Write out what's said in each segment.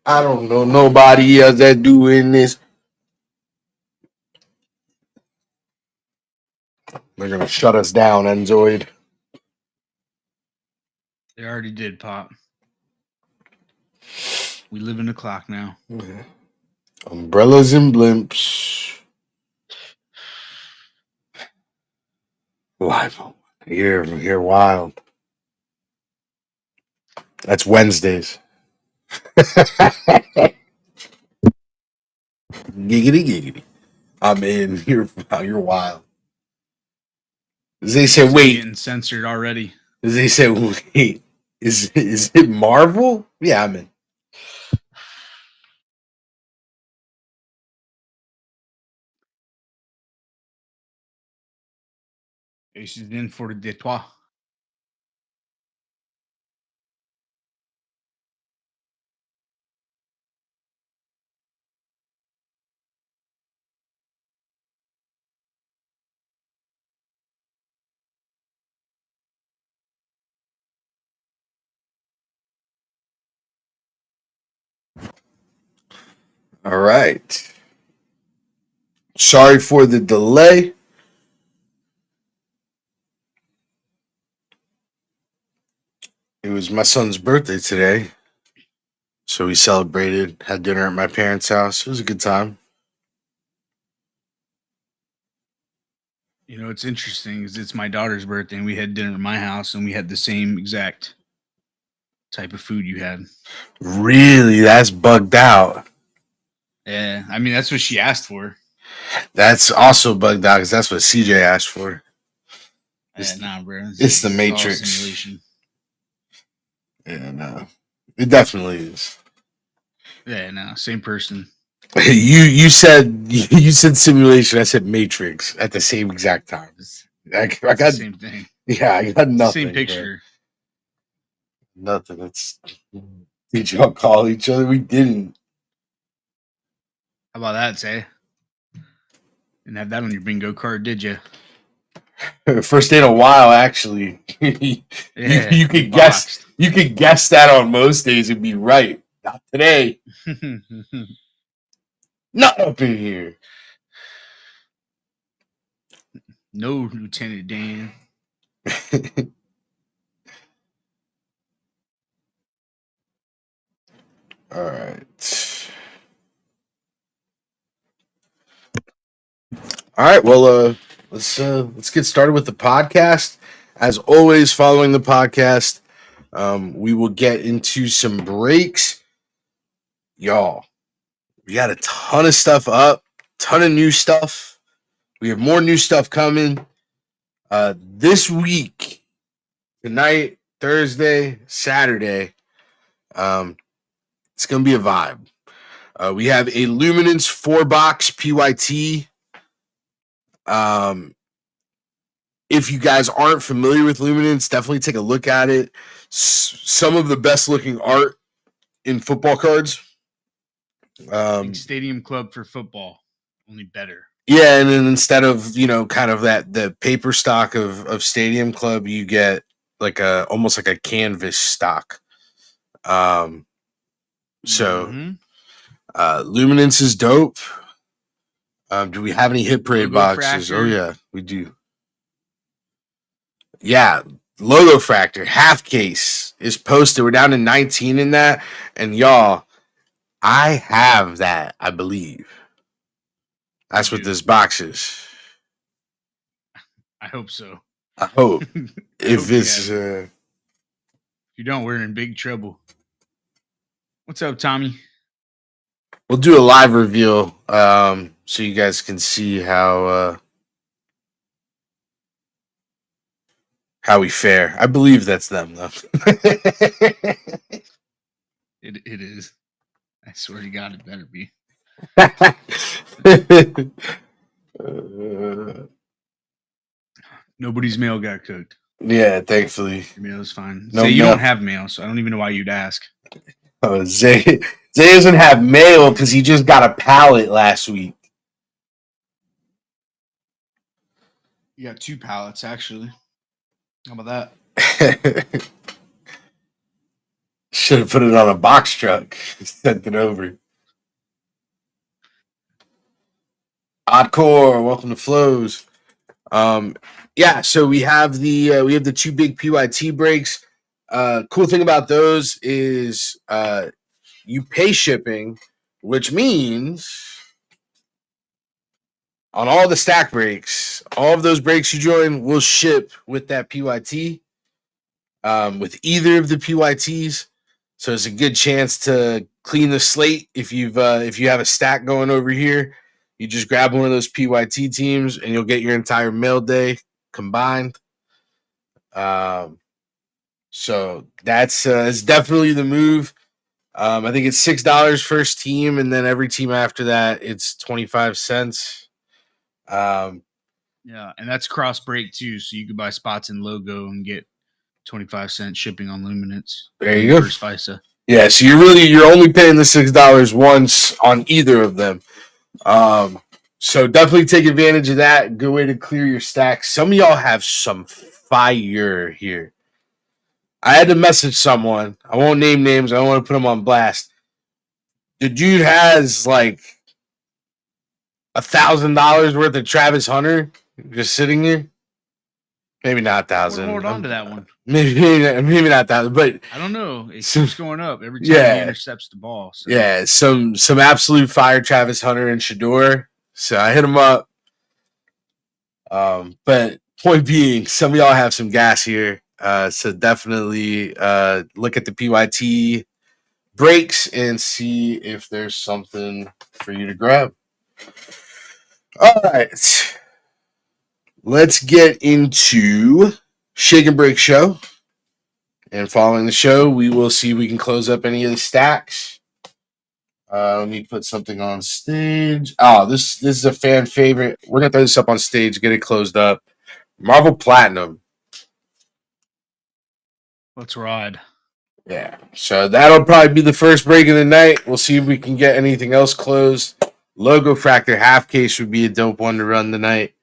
I don't know nobody else that doing this. They're gonna shut us down, Enzoid. They already did, Pop. We live in the clock now. Umbrellas and blimps. Live. You're wild. That's Wednesdays. Giggity giggity. I'm in. You're wild. They said, It's wait. getting censored already. They said, wait. Is it Marvel? Yeah, I'm in. This is in for the Detroit. All right. Sorry for the delay. It was my son's birthday today. So we celebrated, had dinner at my parents' house. It was a good time. You know, it's interesting is it's my daughter's birthday and we had dinner at my house and we had the same exact type of food you had. Really? That's bugged out. Yeah, I mean that's what she asked for. That's also bugged out because that's what CJ asked for. Nah, bro. It's the All Matrix. simulation. Yeah, no. It definitely is. Yeah, no, same person. You said simulation. I said Matrix at the same exact time. I It's got the same thing. Yeah, I got It's the nothing. same picture. Bro. Nothing. It's did y'all call each other? We didn't. How about that, say? Didn't have that on your bingo card, did you? First day in a while, actually. Yeah, you could guess. You could guess that on most days and be right. Not today. Not up in here. No, Lieutenant Dan. All right. All right. Well, let's get started with the podcast. As always, following the podcast, we will get into some breaks. Y'all, we got a ton of stuff up, ton of new stuff. We have more new stuff coming. This week, tonight, Thursday, Saturday, it's gonna be a vibe. We have a Luminance 4-box PYT. If you guys aren't familiar with Luminance, definitely take a look at it. Some of the best looking art in football cards. Stadium Club for football, only better. Yeah, and then instead of kind of the paper stock of Stadium Club, you get like almost like a canvas stock. Luminance is dope. Do we have any Hit Parade boxes? Fractor? Oh yeah, we do. Yeah, Logo Fractor half case is posted. We're down to 19 in that, and y'all, I have that. I believe that's what this box is. I hope so. I hope. If it's if you don't, we're in big trouble. What's up, Tommy? We'll do a live reveal so you guys can see how we fare. I believe that's them, though. It is. I swear to God, it better be. Nobody's mail got cooked. Yeah, thankfully. Your mail's fine. No, you don't have mail, so I don't even know why you'd ask. Oh, Zay doesn't have mail because he just got a pallet last week. You got 2 pallets, actually. How about that? Should have put it on a box truck. Sent it over. Oddcore, welcome to Flows. Yeah, so we have the two big PYT breaks. Cool thing about those is you pay shipping, which means on all the stack breaks, all of those breaks you join will ship with that PYT, with either of the PYTs. So it's a good chance to clean the slate. If you have a stack going over here, you just grab one of those PYT teams and you'll get your entire mail day combined. So that's it's definitely the move. I think it's $6 first team, and then every team after that it's 25 cents. Yeah, and that's cross break too, so you could buy spots in logo and get 25-cent shipping on luminance. There you go. Versus FISA. Yeah, so you're only paying the $6 once on either of them. So definitely take advantage of that. Good way to clear your stacks. Some of y'all have some fire here. I had to message someone. I won't name names. I don't want to put them on blast. The dude has like $1,000 worth of Travis Hunter just sitting here. Maybe not 1,000. Hold on to that one. Maybe not 1,000, but I don't know. It keeps going up every time he intercepts the ball. So. Yeah, some absolute fire Travis Hunter and Shador. So I hit him up. But point being, some of y'all have some gas here. So definitely look at the PYT breaks and see if there's something for you to grab. All right. Let's get into Shake and Break Show. And following the show, we will see if we can close up any of the stacks. Let me put something on stage. Oh, this is a fan favorite. We're going to throw this up on stage, get it closed up. Marvel Platinum. Let's ride. Yeah, so that'll probably be the first break of the night. We'll see if we can get anything else closed. Logo Fractor half case would be a dope one to run tonight.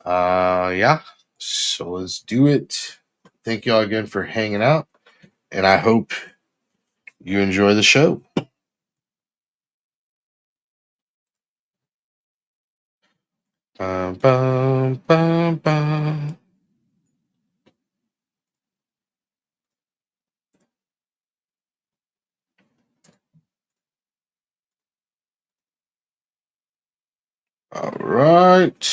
Yeah, so let's do it. Thank y'all again for hanging out, and I hope you enjoy the show. Bum, bum, bum, bum. All right.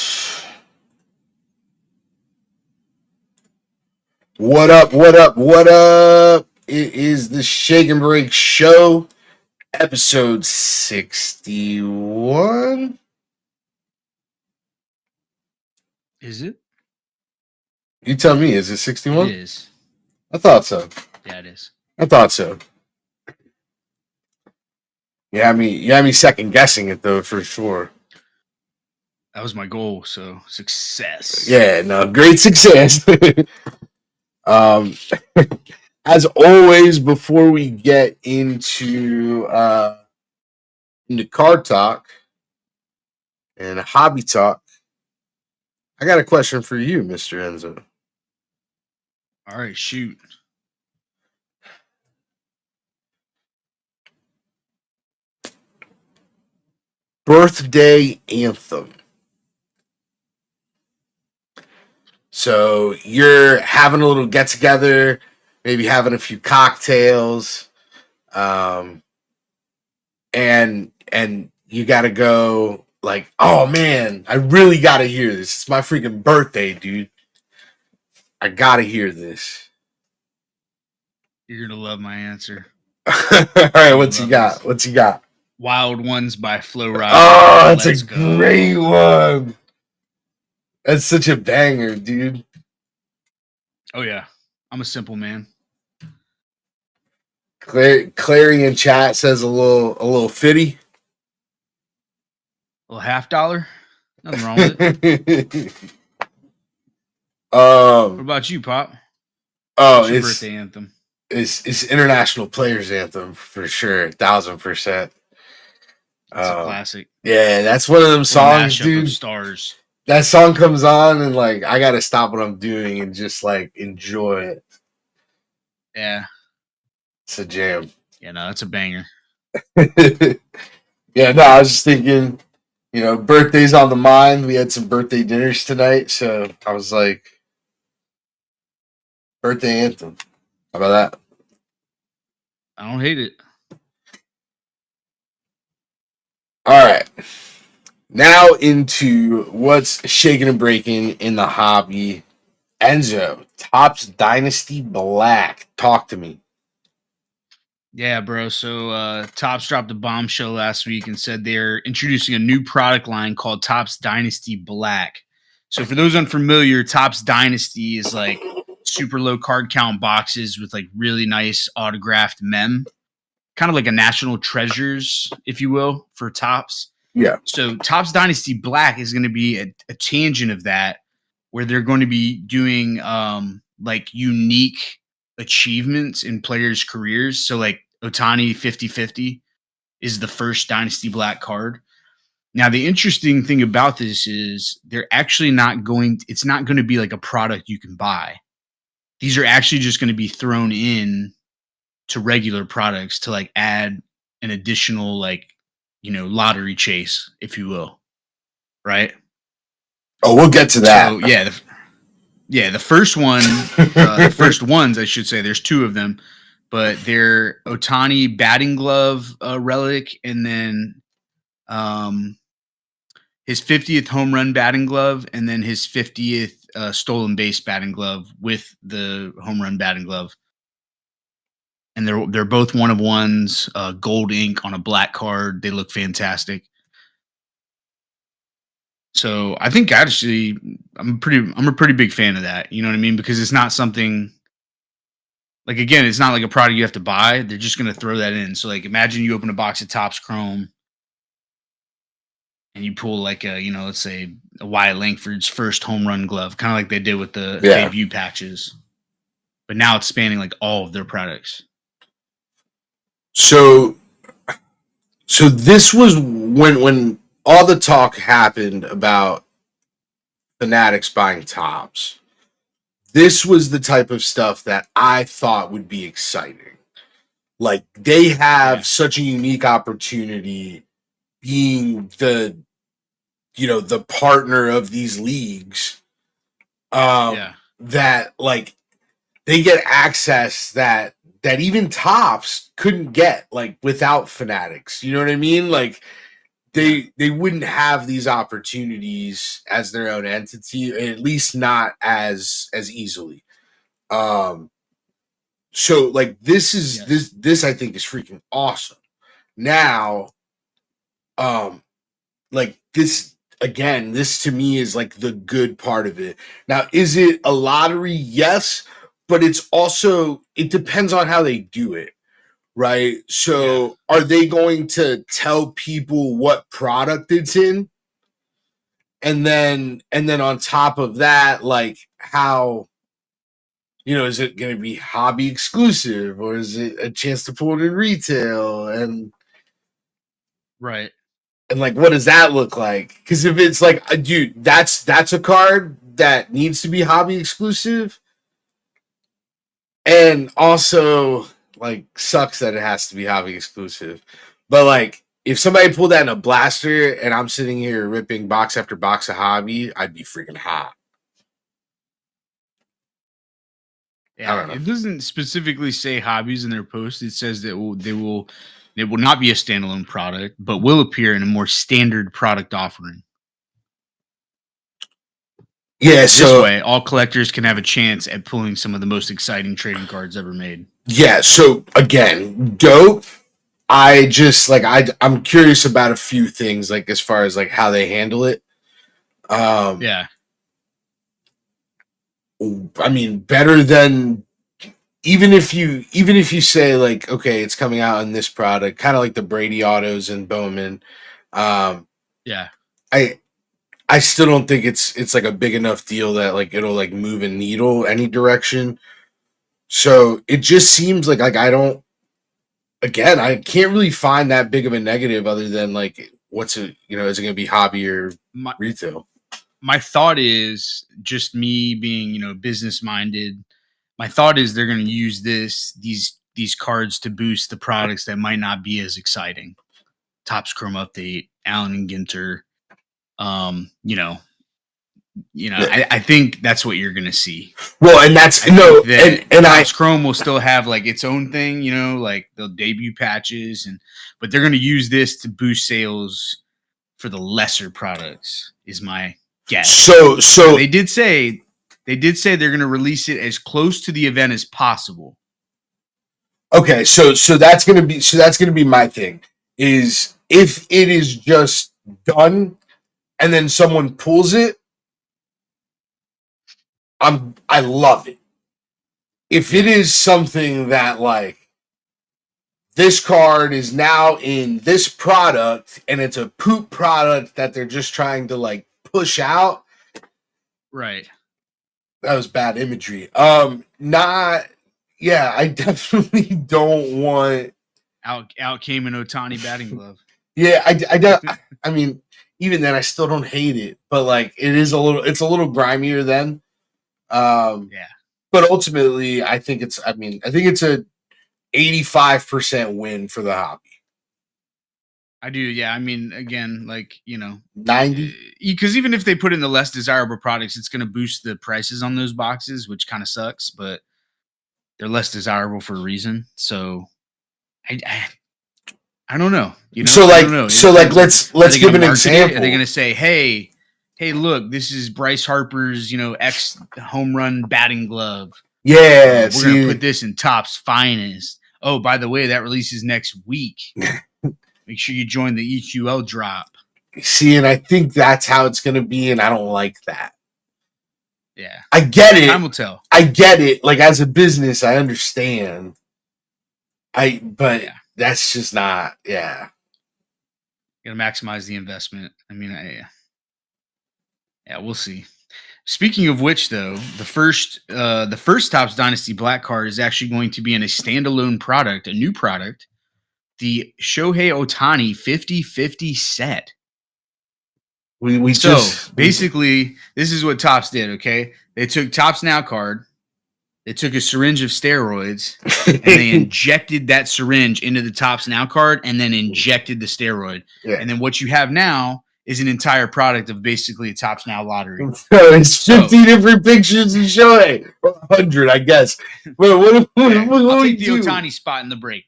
What up? What up? What up? It is the Shake and Break Show, episode 61. Is it? You tell me, is it 61? It is. I thought so. Yeah, it is. I thought so. You had me second guessing it though, for sure. That was my goal, so success. Yeah, no, great success. As always, before we get into car talk and hobby talk, I got a question for you, Mr. Enzo. All right, shoot. Birthday anthem. So you're having a little get together, maybe having a few cocktails, and you got to go like, oh man, I really got to hear this. It's my freaking birthday, dude. I got to hear this. You're gonna love my answer. All right, what's you got? This. What's you got? Wild Ones by Flo Rida. Oh, that's a great one. That's such a banger, dude. Oh yeah, I'm a simple man. Clary in chat says a little fitty. A little $50. Nothing wrong with it. What about you, Pop? Oh, it's birthday anthem. It's International Players Anthem for sure, 1000%. It's a classic. Yeah, that's one of them songs, dude. Stars. That song comes on and like I gotta stop what I'm doing and just like enjoy it. Yeah. It's a jam. Yeah, no, that's a banger. Yeah, no, I was just thinking, birthdays on the mind. We had some birthday dinners tonight, so I was like, birthday anthem. How about that? I don't hate it. All right. Now into what's shaking and breaking in the hobby. Enzo, Topps Dynasty Black. Talk to me. Yeah, bro. So Topps dropped a bombshell last week and said they're introducing a new product line called Topps Dynasty Black. So for those unfamiliar, Topps Dynasty is like super low card count boxes with like really nice autographed mem, kind of like a national treasures, if you will, for Topps. Yeah. So Topps Dynasty Black is going to be a tangent of that, where they're going to be doing like unique achievements in players' careers. So like Otani 50-50 is the first Dynasty Black card. Now the interesting thing about this is they're actually it's not going to be like a product you can buy. These are actually just going to be thrown in to regular products to like add an additional like, lottery chase, if you will. Right? Oh, we'll get to that. So the first one, the first ones, I should say, there's two of them, but they're Otani batting glove relic, and then his 50th home run batting glove, and then his 50th stolen base batting glove with the home run batting glove. And they're both one of ones, gold ink on a black card. They look fantastic. So I think actually I'm a pretty big fan of that. You know what I mean? Because it's not something like, again, it's not like a product you have to buy. They're just going to throw that in. So like, imagine you open a box of Topps Chrome and you pull like let's say a Wyatt Langford's first home run glove, kind of like they did with the debut patches. But now it's spanning like all of their products. So this was when all the talk happened about Fanatics buying Topps. This was the type of stuff that I thought would be exciting. Like, they have such a unique opportunity being the partner of these leagues. That like they get access that even Topps couldn't get, like, without Fanatics. You know what I mean? Like, they wouldn't have these opportunities as their own entity, at least not as easily. So like this I think is freaking awesome. Now, like this again, this to me is like the good part of it. Now, is it a lottery? Yes, but it depends on how they do it. Right. So are they going to tell people what product it's in? And then on top of that, like, how, is it going to be hobby exclusive, or is it a chance to pull it in retail? And right. And like, what does that look like? Because if it's like, dude, that's a card that needs to be hobby exclusive. And also, like, sucks that it has to be hobby exclusive. But like, if somebody pulled that in a blaster and I'm sitting here ripping box after box of hobby, I'd be freaking hot. Yeah, I don't know. It doesn't specifically say hobbies in their post. It says that it will not be a standalone product, but will appear in a more standard product offering. Yeah, this way, all collectors can have a chance at pulling some of the most exciting trading cards ever made. Yeah, so again, dope. I'm curious about a few things, like, as far as like how they handle it. Yeah. I mean, better than even if you say, like, okay, it's coming out in this product, kind of like the Brady autos and Bowman. Yeah. I still don't think it's like a big enough deal that like it'll like move a needle any direction. So it just seems like I can't really find that big of a negative, other than like, what's it, is it going to be hobby or retail? My thought is, just me being, business minded. My thought is they're going to use these these cards to boost the products that might not be as exciting. Topps Chrome Update, Allen and Ginter. I think that's what you're gonna see. Well, and that's and Topps Chrome will still have like its own thing, like they'll debut patches, but they're gonna use this to boost sales for the lesser products, is my guess. So they did say they're gonna release it as close to the event as possible. Okay, so that's gonna be my thing. Is if it is just done and then someone pulls it, I love it. If it is something that like this card is now in this product and it's a poop product that they're just trying to like push out, right? That was bad imagery. I definitely don't want out came an Ohtani batting glove. Yeah, I don't. I mean, even then, I still don't hate it, but like it's a little grimier then. Yeah. But ultimately, I think it's a 85% win for the hobby. I do, yeah. I mean, again, 90, because even if they put in the less desirable products, it's going to boost the prices on those boxes, which kind of sucks. But they're less desirable for a reason. So, I don't know. Let's give an example. Are they going to say, hey, look, this is Bryce Harper's, X home run batting glove. Yeah, we're going to put this in Topps Finest. Oh, by the way, that releases next week. Make sure you join the EQL drop. See, and I think that's how it's going to be, and I don't like that. Yeah. I get it. Time will tell. I get it. Like, as a business, I understand. That's just not, yeah. You got to maximize the investment. I mean, we'll see. Speaking of which, though, the first Topps Dynasty Black card is actually going to be in a standalone product, a new product, the Shohei Ohtani 50-50 set. Basically, this is what Topps did, okay? They took Topps Now card, they took a syringe of steroids, and they injected that syringe into the Topps Now card and then injected the steroid. Yeah. And then what you have now is an entire product of basically a Topps Now lottery. It's 50 different pictures of Shohei. 100, I guess. I'll take the Ohtani spot in the break.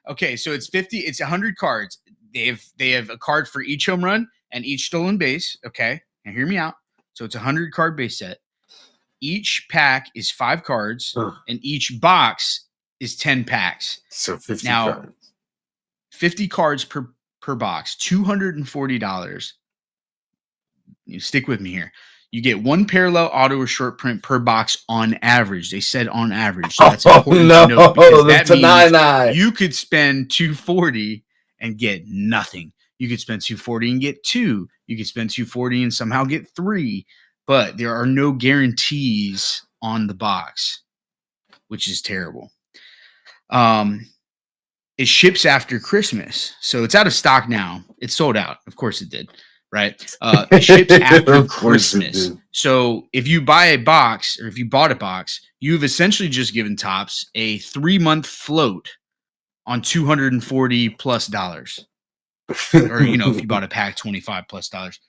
Okay, so it's 100 cards. They have a card for each home run and each stolen base. Okay, now hear me out. So it's a 100 card base set. Each pack is 5 cards, and each box is 10 packs. So 50 cards. 50 cards per box, $240. You stick with me here. You get 1 parallel auto or short print per box on average. They said on average. So that's important to note, because that means you could spend $240 and get nothing. You could spend $240 and get 2. You could spend $240 and somehow get 3. But there are no guarantees on the box, which is terrible. It ships after Christmas, so it's out of stock now. It's sold out. Of course it did, right? It ships after Christmas. So if you buy a box, or if you bought a box, you've essentially just given Topps a 3-month float on $240+. Or, if you bought a pack, $25+.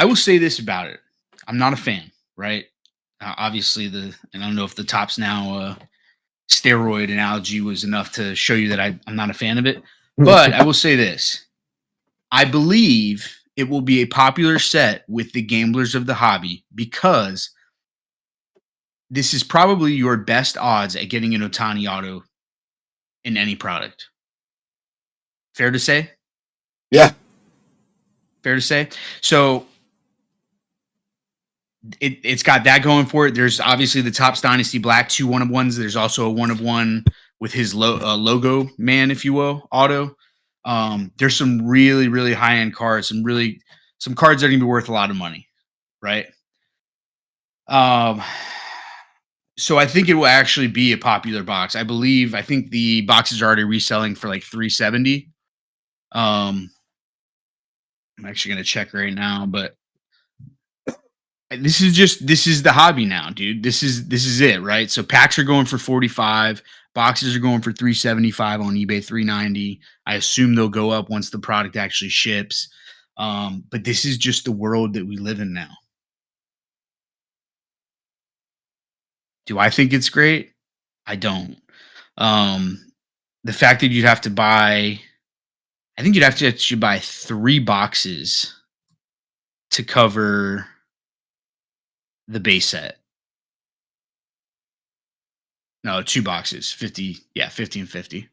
I will say this about it. I'm not a fan, right? Obviously, and I don't know if the Topps Now steroid analogy was enough to show you that I'm not a fan of it. But I will say this. I believe it will be a popular set with the gamblers of the hobby, because this is probably your best odds at getting an Ohtani auto in any product. Fair to say? Yeah. Fair to say? So it's got that going for it. There's obviously the Topps Dynasty Black 2 1-of-1s. There's also a 1-of-1 with his logo man, if you will, auto. There's some really, really high-end cards, some cards that are going to be worth a lot of money, right? So I think it will actually be a popular box. I think the boxes are already reselling for like $370. I'm actually going to check right now, but This is the hobby now, dude. This is it, right? So packs are going for 45, boxes are going for 375 on eBay, 390. I assume they'll go up once the product actually ships. But this is just the world that we live in now. Do I think it's great? I don't. The fact that you'd have to buy, I think you'd have to actually buy 3 boxes to cover the base set. No, 2 boxes, 50. Yeah, 50 and 50.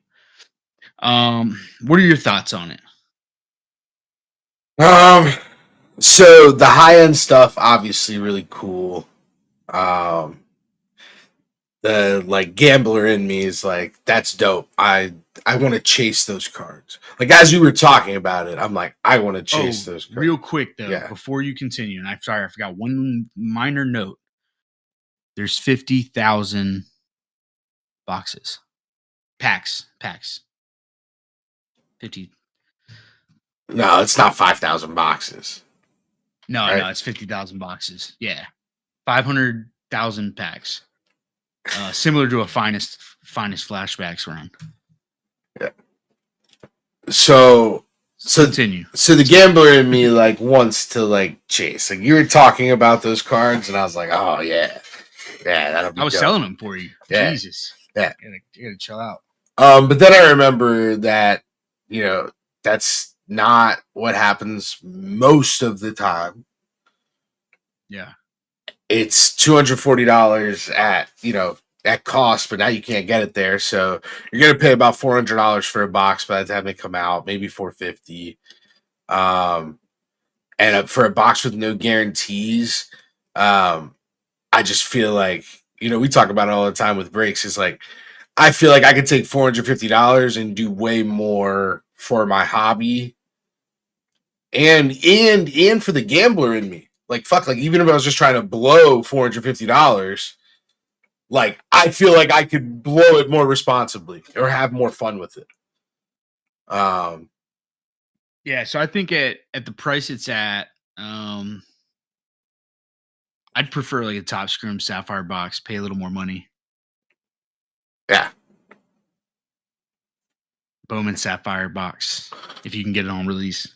What are your thoughts on it? So the high end stuff, obviously, really cool. Um, the like gambler in me is like, that's dope. I want to chase those cards. Like as you were talking about it, I'm like, I want to chase those cards. Real quick though, Yeah. before you continue, and I'm sorry, I forgot one minor note. There's 50,000 boxes, packs. 50. No, it's not 5,000 boxes. No, Right. no, it's 50,000 boxes. Yeah, 500,000 packs. Similar to a finest flashbacks round. So Continue. So the gambler in me like wants to like chase. Like you were talking about those cards, and I was like, oh yeah, that'll be. I was dope. selling them for you. Yeah. Jesus. Yeah. You gotta chill out. But then I remember that that's not what happens most of the time. Yeah. It's $240 at cost, but now you can't get it there. So you're gonna pay about $400 for a box by the time they come out, maybe $450. And for a box with no guarantees, I just feel like we talk about it all the time with breaks. It's like I feel like I could take $450 and do way more for my hobby, and for the gambler in me. Like fuck, like even if I was just trying to blow $450. Like, I feel like I could blow it more responsibly or have more fun with it. Yeah, so I think at the price it's at, I'd prefer like a Top Scrim Sapphire box, pay a little more money. Yeah. Bowman Sapphire box, if you can get it on release.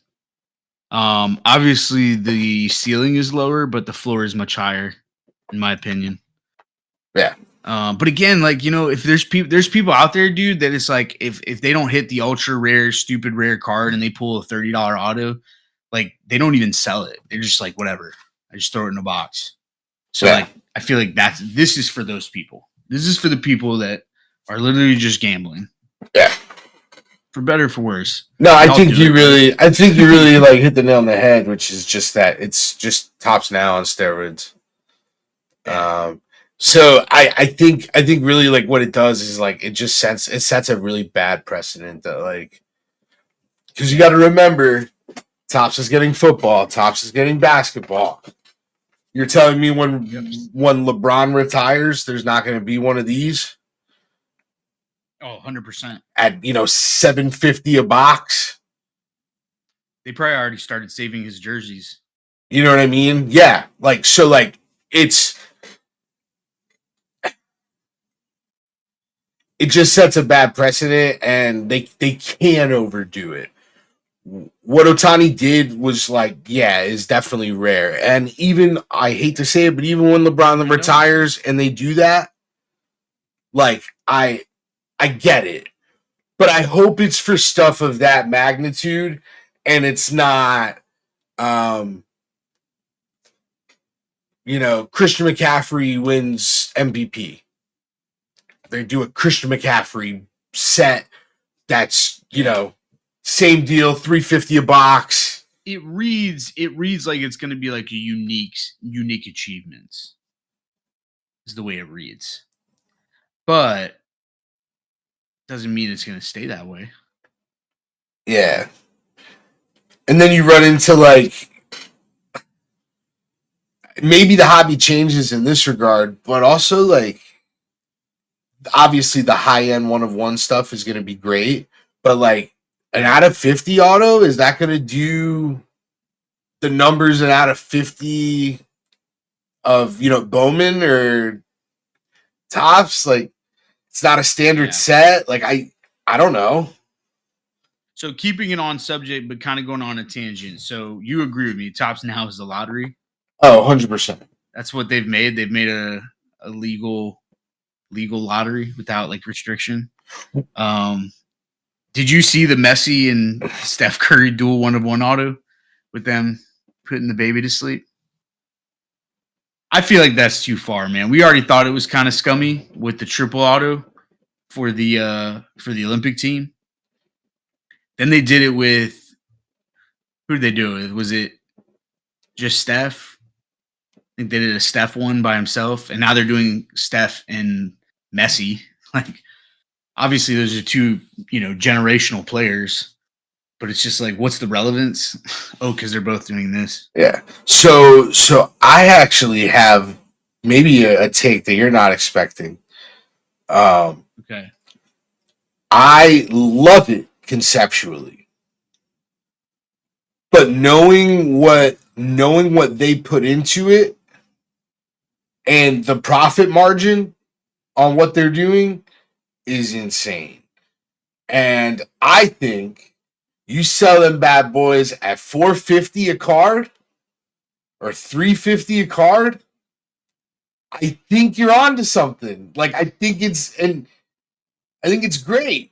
Obviously the ceiling is lower, but the floor is much higher, in my opinion. Yeah. But again, like if there's people out there, dude, that it's like if they don't hit the ultra rare, stupid rare card and they pull a $30 auto, like they don't even sell it. They're just like, whatever. I just throw it in a box. So like I feel like this is for those people. This is for the people that are literally just gambling. Yeah. For better or for worse. No, I think you really like hit the nail on the head, which is just that it's just Tops Now on steroids. So I think really like what it does is like it sets a really bad precedent that like, because you got to remember, Tops is getting football, Tops is getting basketball. You're telling me when LeBron retires, there's not going to be one of these? Oh, 100%. At $750 a box. They probably already started saving his jerseys. You know what I mean? Yeah. Like so like it just sets a bad precedent, and they can't overdo it. What Ohtani did was like, is definitely rare. And even, I hate to say it, but even when LeBron retires and they do that, like I get it. But I hope it's for stuff of that magnitude and it's not Christian McCaffrey wins MVP. They do a Christian McCaffrey set that's, same deal, $350 a box. It reads like it's going to be like a unique achievements. Is the way it reads. But doesn't mean it's going to stay that way. Yeah. And then you run into like maybe the hobby changes in this regard, but also like obviously the high end 1-of-1 stuff is going to be great, but like an out of 50 auto, is that going to do the numbers an out of 50 of Bowman or Topps. Like, it's not a standard set. Like, I don't know. So keeping it on subject, but kind of going on a tangent. So you agree with me? Topps now is the lottery. Oh, 100%. That's what they've made. They've made a legal lottery without like restriction. Did you see the Messi and Steph Curry dual 1-of-1 auto with them putting the baby to sleep? I feel like that's too far, man. We already thought it was kind of scummy with the triple auto for the Olympic team. Then they did it with who did they do it with? Was it just Steph? I think they did a Steph one by himself, and now they're doing Steph and Messi. Like, obviously, those are two, generational players, but it's just like, what's the relevance? Oh, because they're both doing this. Yeah. So I actually have maybe a take that you're not expecting. Okay. I love it conceptually, but knowing what they put into it and the profit margin on what they're doing is insane. And I think you sell them bad boys at $450 a card or $350 a card, I think you're onto something. Like, I think it's great.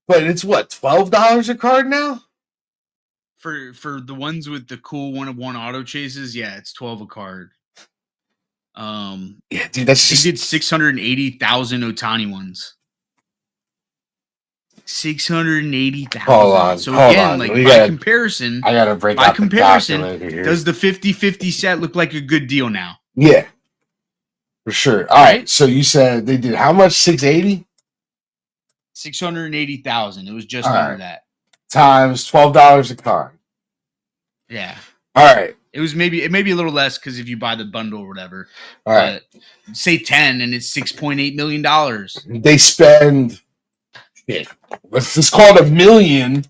But it's what, $12 a card now? For the ones with the cool 1-of-1 auto chases, yeah, it's $12 a card. Yeah, dude, that's they just... did 680,000 Ohtani ones. 680,000. Hold on. So again, like by comparison, I gotta break by comparison, does the 50-50 set look like a good deal now? Yeah, for sure. All right. So you said they did how much? 680? 680,000. It was just under that. Times $12 a card. Yeah. All right. It may be a little less because if you buy the bundle or whatever. All right. Say 10 and it's $6.8 million. They spend, let's just call it $1 million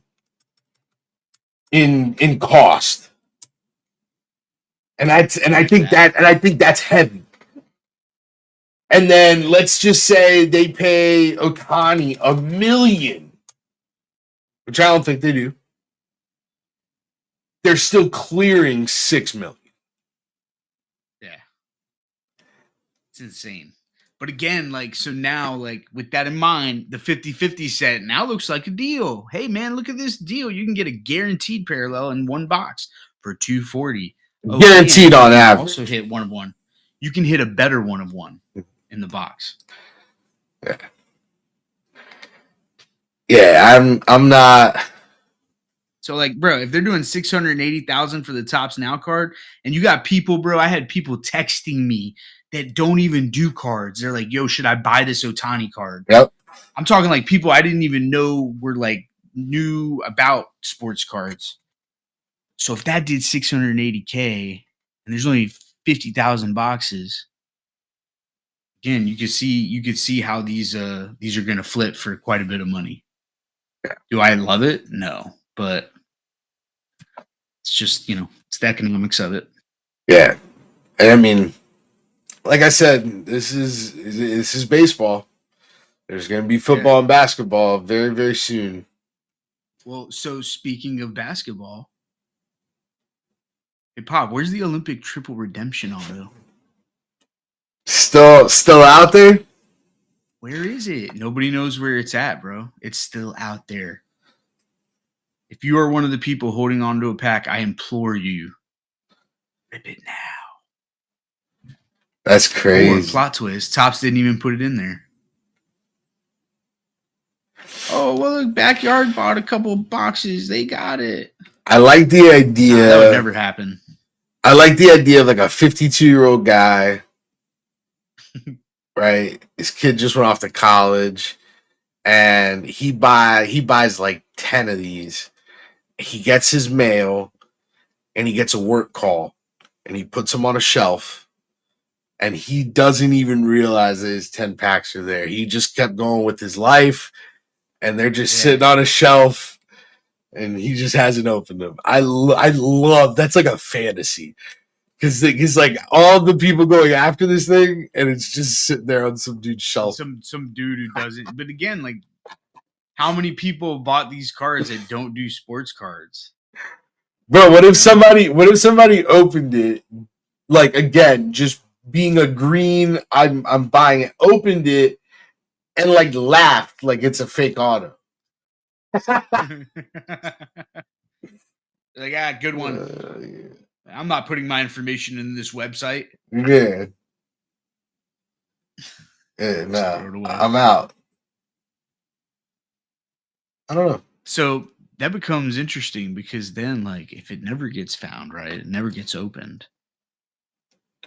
in cost. And I think that's heavy. And then let's just say they pay Ohtani $1 million, which I don't think they do. They're still clearing $6 million. Yeah. It's insane. But again, so now, with that in mind, the 50-50 set now looks like a deal. Hey, man, look at this deal. You can get a guaranteed parallel in one box for $240. Guaranteed on average. Also hit 1-of-1. You can hit a better 1-of-1 in the box. Yeah, I'm not... So, bro, if they're doing 680,000 for the Topps Now card, and you got people, bro, I had people texting me that don't even do cards. They're like, yo, should I buy this Ohtani card? Yep. I'm talking people I didn't even know were knew about sports cards. So if that did 680K and there's only 50,000 boxes, again, you could see how these are going to flip for quite a bit of money. Yeah. Do I love it? No. But it's just, it's the economics of it. Yeah. I mean, like I said, this is baseball. There's going to be football and basketball very, very soon. Well, so speaking of basketball, hey, Pop, where's the Olympic triple redemption auto? Still out there? Where is it? Nobody knows where it's at, bro. It's still out there. If you are one of the people holding on to a pack, I implore you, rip it now. That's crazy. Or plot twist. Topps didn't even put it in there. Oh, well, look, Backyard bought a couple boxes. They got it. I like the idea. That would never happen. I like the idea of a 52-year-old guy, right? His kid just went off to college, and he buys 10 of these. He gets his mail, and he gets a work call, and he puts them on a shelf, and he doesn't even realize that his 10 packs are there. He just kept going with his life, and they're just sitting on a shelf, and he just hasn't opened them. I love that's like a fantasy, Because like all the people going after this thing, and it's just sitting there on some dude's shelf. Some dude who doesn't. But again, like, how many people bought these cards that don't do sports cards? Bro, what if somebody opened it, like, again, just being a green, I'm buying it, opened it, and like laughed like it's a fake auto. Like, good one. I'm not putting my information in this website. Yeah. No, I'm out. I don't know. So that becomes interesting because then, like, if it never gets found, right, it never gets opened,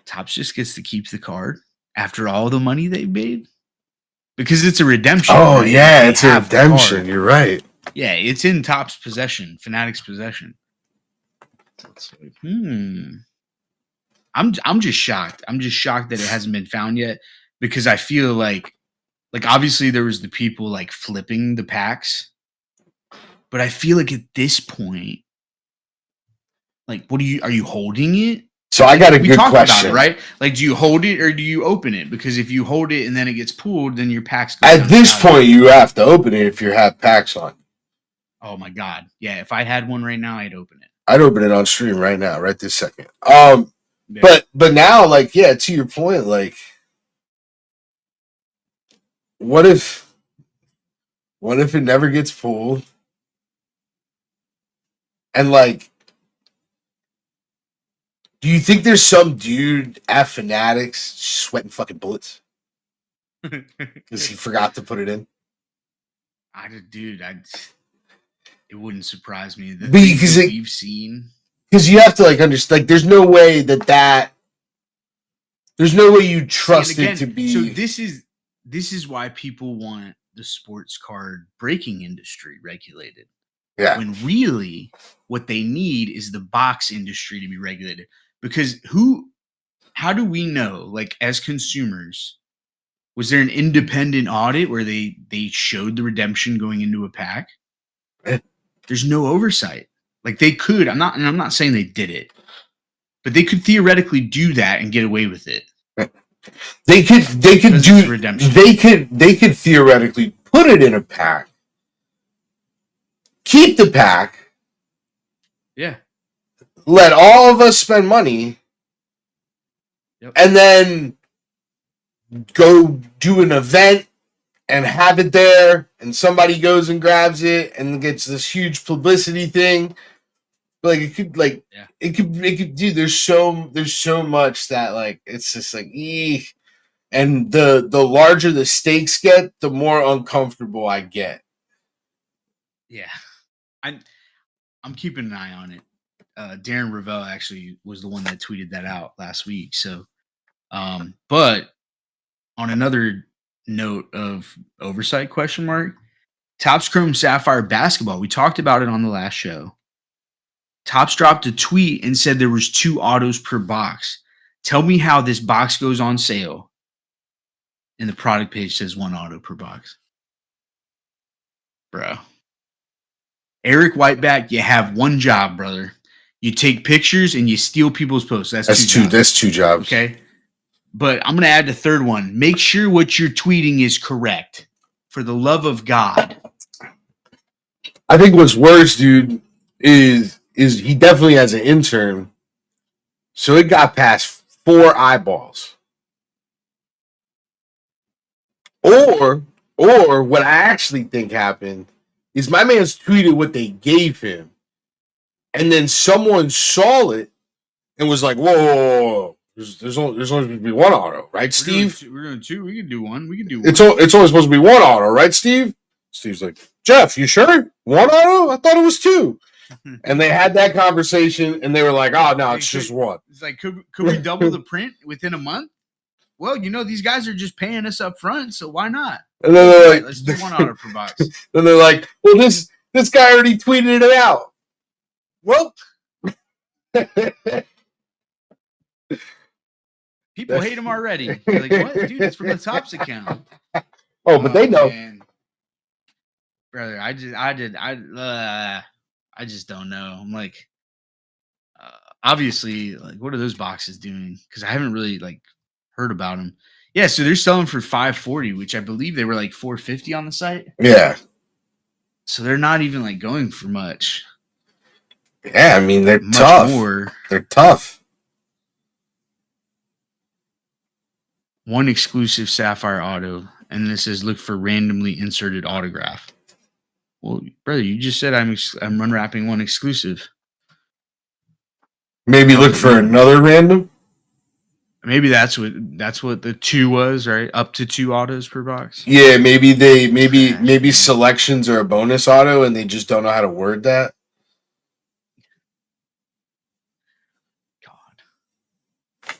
Topps just gets to keep the card after all the money they made because it's a redemption. Oh, right? yeah, it's a redemption. You're right. Yeah, it's in Topps possession, Fanatics possession. So it's like, I'm just shocked. I'm just shocked that it hasn't been found yet because I feel like obviously there was the people like flipping the packs, but I feel like at this point, like, are you holding it? So I got a good question, about it, right? Like, do you hold it or do you open it? Because if you hold it and then it gets pulled, then your packs go at this point you have to open it if you have packs on. Oh my god. Yeah, if I had one right now, I'd open it. I'd open it on stream right now, right this second. Yeah. But now, like, yeah, to your point, like, what if it never gets pulled? And like, do you think there's some dude at Fanatics sweating fucking bullets because he forgot to put it in? It wouldn't surprise me. Because we've seen, because you have to like understand. Like, there's no way there's no way you trust it to be. So this is why people want the sports card breaking industry regulated. Yeah. When really what they need is the box industry to be regulated. Because how do we know, like, as consumers, was there an independent audit where they showed the redemption going into a pack? There's no oversight. Like, they could, I'm not saying they did it, but they could theoretically do that and get away with it. They could do redemption. They could theoretically put it in a pack, keep the pack, yeah, let all of us spend money, and then go do an event and have it there, and somebody goes and grabs it and gets this huge publicity thing. Like, it could, like, it could do. There's so much that, like, it's just like, eek. And the larger the stakes get, the more uncomfortable I get. Yeah, I'm keeping an eye on it. Darren Ravel actually was the one that tweeted that out last week. So, but on another note of oversight question mark, Topps Chrome Sapphire basketball. We talked about it on the last show. Topps dropped a tweet and said there was 2 autos per box. Tell me how this box goes on sale. And the product page says 1 auto per box. Bro. Eric Whiteback, you have one job, brother. You take pictures and you steal people's posts. That's two jobs. Okay. But I'm going to add the third one. Make sure what you're tweeting is correct. For the love of God. I think what's worse, dude, is he definitely has an intern. So it got past 4 eyeballs. Or what I actually think happened is my man's tweeted what they gave him. And then someone saw it and was like, whoa. There's only supposed to be 1 auto, right, Steve? We're doing 2. We can do 1. We can do 1. It's only supposed to be 1 auto, right, Steve? Steve's like, Jeff, you sure? 1 auto? I thought it was 2. And they had that conversation, and they were like, oh, no, it's just 1. It's like, could we double the print within a month? Well, these guys are just paying us up front, so why not? And then they're like, let's do 1 auto per box. Then they're like, well, this guy already tweeted it out. Well, people hate him already. They're like, what, dude? It's from the Topps account. Oh, but they know, man. Brother. I just don't know. I'm like, obviously, like, what are those boxes doing? Because I haven't really like heard about them. Yeah, so they're selling for $540, which I believe they were like $450 on the site. Yeah. So they're not even like going for much. Yeah, I mean they're Much tough. more. They're tough. One exclusive Sapphire auto, and this says look for randomly inserted autograph. Well, brother, you just said I'm unwrapping one exclusive. Maybe look for another random. Maybe that's what the 2 was, right? Up to 2 autos per box. Yeah, maybe selections are a bonus auto, and they just don't know how to word that. God.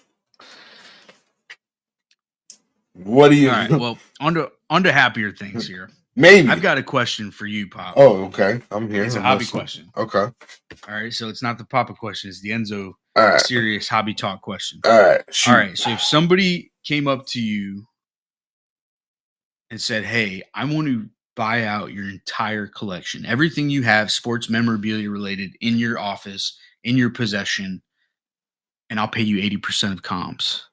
What do you? All right. Well, on to happier things here. Maybe I've got a question for you, Pop. Oh, okay. I'm here. It's a I'm hobby listening. question. Okay. All right. So it's not the Papa question. It's the Enzo All right. serious hobby talk question. All right. Shoot. All right. So if somebody came up to you and said, "Hey, I want to buy out your entire collection, everything you have, sports memorabilia related, in your office, in your possession, and I'll pay you 80% of comps,"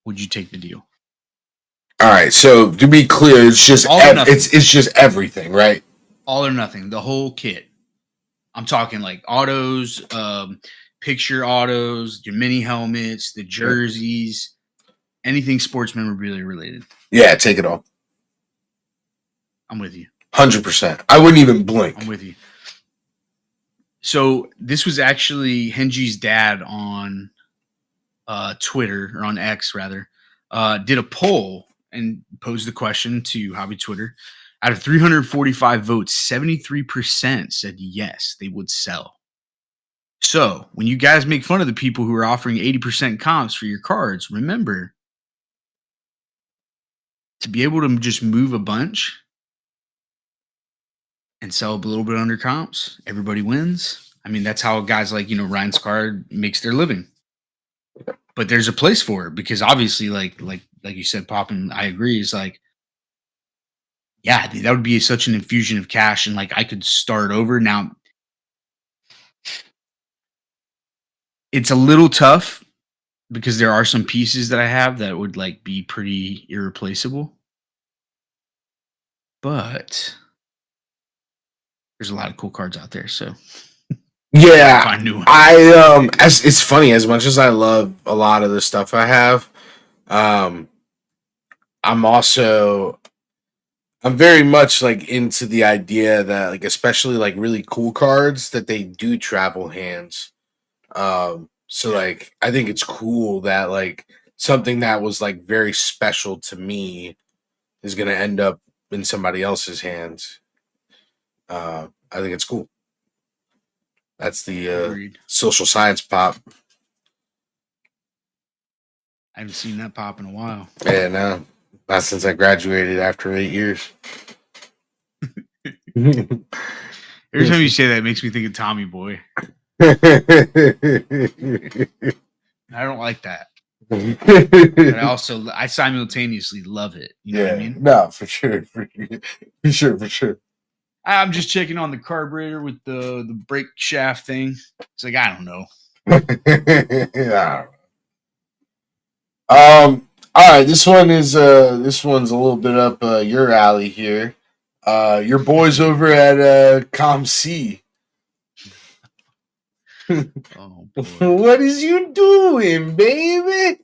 would you take the deal? All right. So to be clear, it's just it's just everything, right? All or nothing, the whole kit. I'm talking like autos, picture autos, your mini helmets, the jerseys, anything sports memorabilia related. Yeah, take it all. I'm with you. 100%. I wouldn't even blink. I'm with you. So this was actually Henji's dad on Twitter, or on X rather, did a poll and posed the question to Hobby Twitter. Out of 345 votes, 73% said yes, they would sell. So when you guys make fun of the people who are offering 80% comps for your cards, remember to be able to just move a bunch and sell a little bit under comps. Everybody wins. I mean, that's how guys like, Ryan's Card makes their living. But there's a place for it, because obviously, like you said, Pop, and I agree, is like, yeah, that would be such an infusion of cash, and like I could start over. Now, it's a little tough because there are some pieces that I have that would like be pretty irreplaceable. But there's a lot of cool cards out there, so yeah, find new ones. It's funny, as much as I love a lot of the stuff I have, I'm very much like into the idea that, like, especially like really cool cards, that they do travel hands. So like I think it's cool that like something that was like very special to me is gonna end up in somebody else's hands. I think it's cool. That's the social science Pop. I haven't seen that Pop in a while. Yeah, no. Not since I graduated after 8 years. Every time you say that, it makes me think of Tommy Boy. I don't like that. But I simultaneously love it. You know what I mean? No, for sure. For sure. I'm just checking on the carburetor with the brake shaft thing. It's like, I don't know. Yeah. All right, this one's a little bit up your alley here. Your boys over at ComC. Oh boy. What is you doing, baby?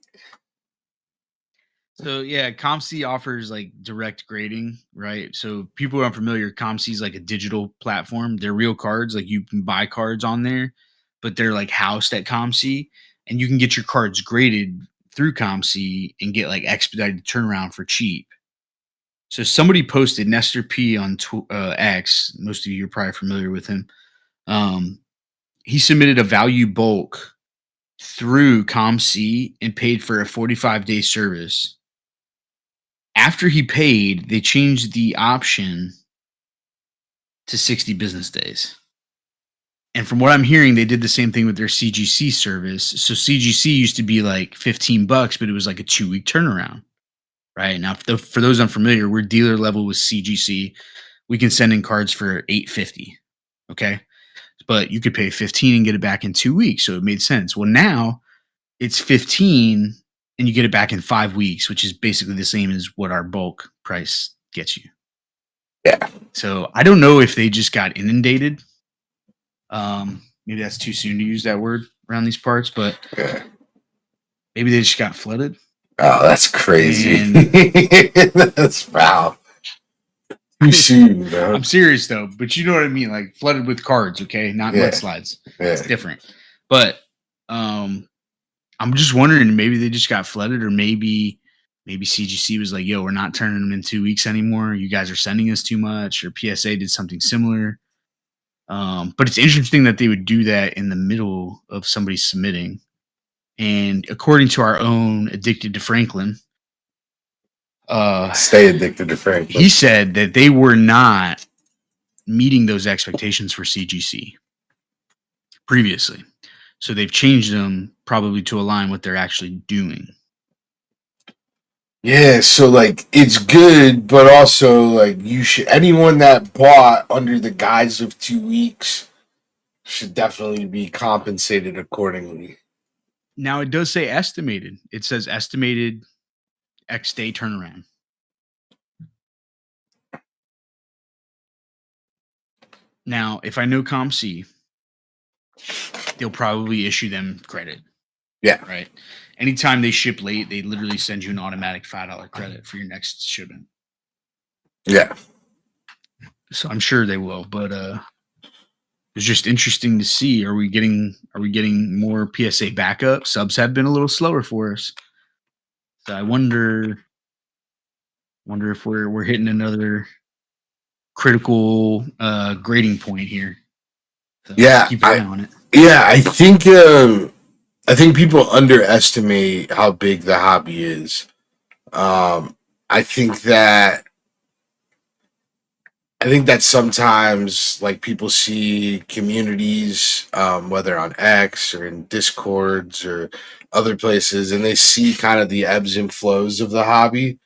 So yeah, ComC offers like direct grading, right? So people who aren't familiar, ComC is like a digital platform. They're real cards, like you can buy cards on there, but they're like housed at ComC, and you can get your cards graded through ComC and get like expedited turnaround for cheap. So somebody posted, Nestor P on X. Most of you are probably familiar with him. He submitted a value bulk through ComC and paid for a 45-day service. After he paid, they changed the option to 60 business days. And from what I'm hearing, they did the same thing with their CGC service. So CGC used to be like $15, but it was like a 2-week turnaround. Right now, for those unfamiliar, we're dealer level with CGC. We can send in cards for $850. Okay, but you could pay 15 and get it back in 2 weeks. So it made sense. Well, now it's 15 and you get it back in 5 weeks, which is basically the same as what our bulk price gets you. Yeah. So I don't know if they just got inundated. Maybe that's too soon to use that word around these parts, but maybe they just got flooded. Oh, that's crazy. That's foul. Too soon, bro. I'm serious though, but you know what I mean, like flooded with cards, okay, not mudslides. It's different. But I'm just wondering, maybe they just got flooded, or maybe CGC was like, "Yo, we're not turning them in 2 weeks anymore. You guys are sending us too much," or PSA did something similar. But it's interesting that they would do that in the middle of somebody submitting. And according to our own Addicted to Franklin, stay addicted to Franklin, he said that they were not meeting those expectations for CGC previously. So they've changed them probably to align what they're actually doing. Yeah, so like it's good, but also like anyone that bought under the guise of 2 weeks should definitely be compensated accordingly. Now it does say estimated. It says estimated X day turnaround. Now, if I know ComC, they'll probably issue them credit. Yeah. Right. Anytime they ship late, they literally send you an automatic $5 credit for your next shipment. Yeah. So I'm sure they will, but it's just interesting to see. Are we getting more PSA backup? Subs have been a little slower for us. So I wonder if we're hitting another critical grading point here. So yeah, keep an eye on it. Yeah, I think people underestimate how big the hobby is. I think that sometimes like people see communities, whether on X or in Discords or other places, and they see kind of the ebbs and flows of the hobby.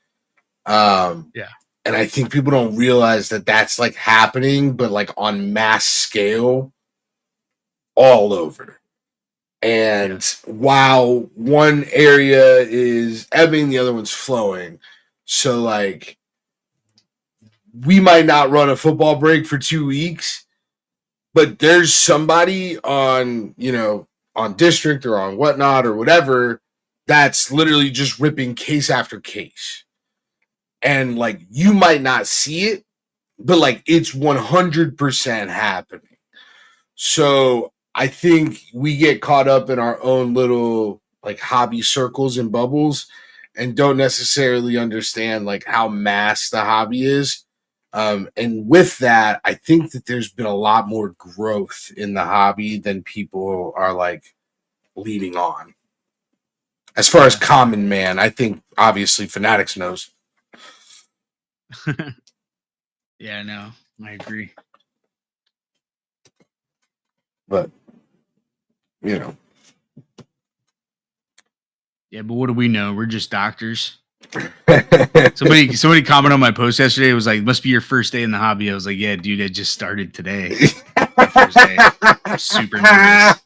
Yeah. And I think people don't realize that that's like happening, but like on mass scale all over. And while one area is ebbing, the other one's flowing. So like we might not run a football break for 2 weeks, but there's somebody on, on District or on Whatnot or whatever that's literally just ripping case after case. And like you might not see it, but like it's 100% happening. So I think we get caught up in our own little like hobby circles and bubbles and don't necessarily understand like how mass the hobby is. And with that, I think that there's been a lot more growth in the hobby than people are like leading on. As far as common man, I think obviously Fanatics knows. Yeah, no, I agree. But yeah, but what do we know? We're just doctors. Somebody commented on my post yesterday. It was like, must be your first day in the hobby. I was like, yeah, dude, I just started today. First day. I'm super nervous.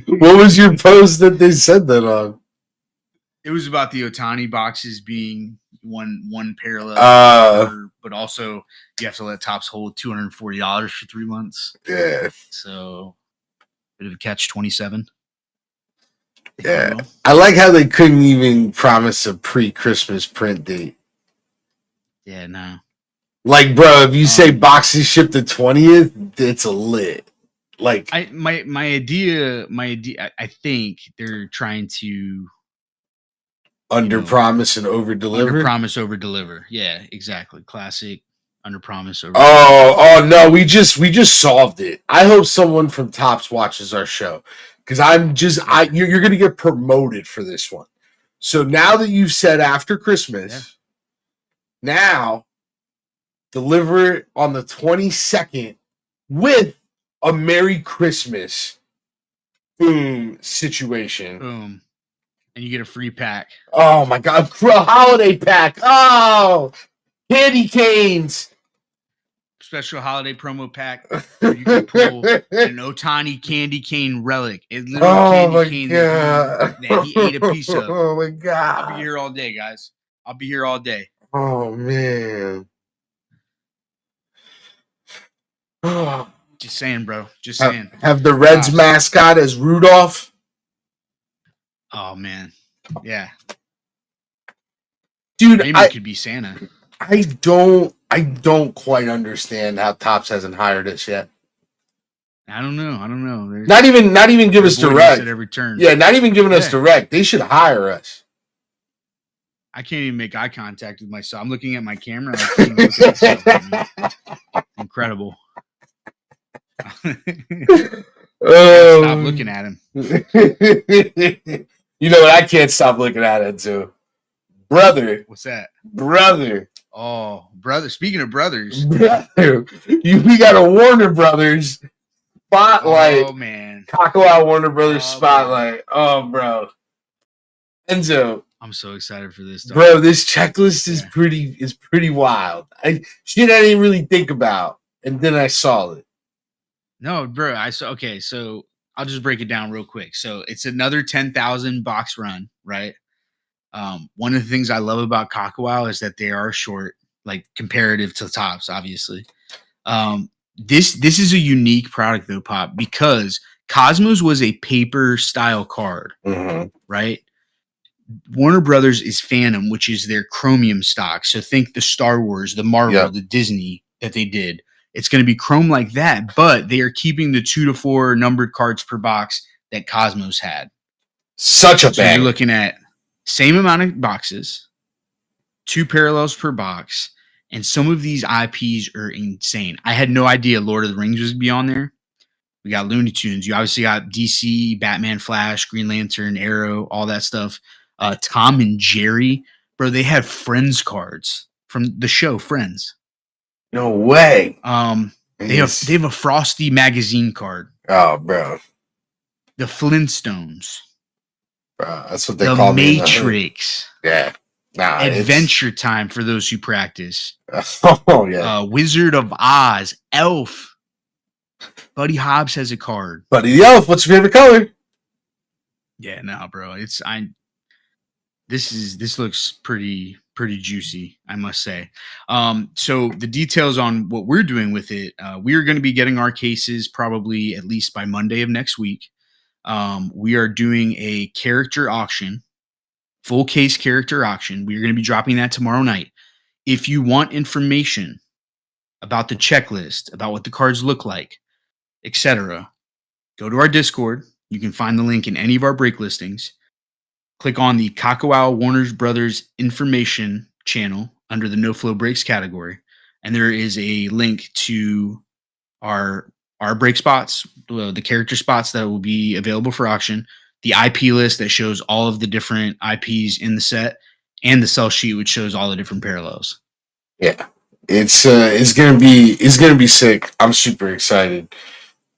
What was your post that they said that on? It was about the Ohtani boxes being one parallel, but also you have to let Topps hold $240 for 3 months. Yeah. So bit of a catch-27. Yeah. I like how they couldn't even promise a pre-Christmas print date. Yeah, no. Like, bro, if you say boxes ship the 20th, it's a lit. Like my idea, I think they're trying to under promise and over deliver. Under promise, over deliver. Yeah, exactly. Classic under promise, over. Oh no, we just solved it. I hope someone from Topps watches our show because you're gonna get promoted for this one. So now that you've said after Christmas, now deliver it on the 22nd with a Merry Christmas boom situation. Boom. And you get a free pack. Oh my God, a holiday pack. Oh, candy canes. special holiday promo pack where you can pull an Otani candy cane relic. It's literally candy cane that he ate a piece of. Oh my god! I'll be here all day, guys. I'll be here all day. Oh man! Just saying, bro. Just saying. Have the Reds mascot as Rudolph? Oh man, yeah, dude. Raymond could be Santa. I don't quite understand how Topps hasn't hired us yet. I don't know. Not even give us direct at every turn. Yeah, not even giving us direct. They should hire us. I can't even make eye contact with myself. I'm looking at my camera. I can't look at myself. Incredible. Stop looking at him. You know what? I can't stop looking at it too. Brother. What's that? Brother. Oh, brother. Speaking of brothers. Brother. We got a Warner Brothers spotlight. Oh, man. Kakawao Warner Brothers spotlight. Man. Oh, bro. Enzo. I'm so excited for this. Bro, this checklist is pretty wild. Shit I didn't really think about. And then I saw it. No, bro. Okay, so I'll just break it down real quick. So it's another 10,000 box run, right? One of the things I love about Kakawao is that they are short, like comparative to Topps, obviously. This is a unique product though, Pop, because Cosmos was a paper style card, right? Warner Brothers is Phantom, which is their chromium stock. So think the Star Wars, the Marvel, the Disney that they did. It's going to be chrome like that, but they are keeping the 2 to 4 numbered cards per box that Cosmos had. Such a bang. You're looking at same amount of boxes, 2 parallels per box, and some of these IPs are insane. I had no idea Lord of the Rings was be on there. We got Looney Tunes. You obviously got DC, Batman, Flash, Green Lantern, Arrow, all that stuff. Tom and Jerry, bro, they have Friends cards from the show Friends. No way. They have a Frosty magazine card. Oh, bro. The Flintstones. Bro, that's what they call me. The Matrix. Yeah. Nah, Adventure Time for those who practice. Oh, yeah. Wizard of Oz. Elf. Buddy Hobbs has a card. Buddy the Elf, what's your favorite color? Yeah, no, bro. This looks pretty juicy, I must say. So the details on what we're doing with it, we are going to be getting our cases probably at least by Monday of next week. We are doing a character auction, full case character auction. We are going to be dropping that tomorrow night. If you want information about the checklist, about what the cards look like, etc., go to our Discord. You can find the link in any of our break listings. Click on the Kakawao Warner Brothers information channel under the No Flow Breaks category, and there is a link to our break spots, the character spots that will be available for auction, the IP list that shows all of the different IPs in the set, and the sell sheet which shows all the different parallels. Yeah, it's gonna be sick. I'm super excited.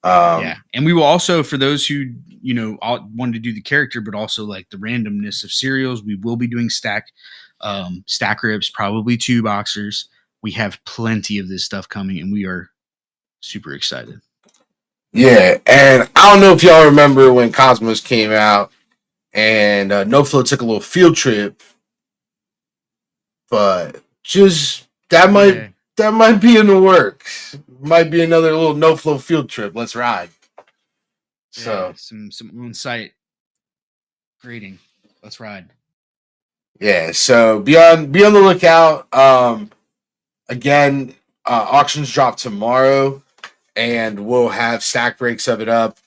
Yeah, and we will also, for those who wanted to do the character, but also like the randomness of serials, we will be doing stack rips, probably 2 boxers. We have plenty of this stuff coming, and we are super excited. Yeah, and I don't know if y'all remember when Cosmos came out, and No Flow took a little field trip, but just that might be in the works. Might be another little No Flow field trip. Let's ride. So some on-site grading. Let's ride. Yeah, so be on the lookout. Again, auctions drop tomorrow, and we'll have stack breaks of it up.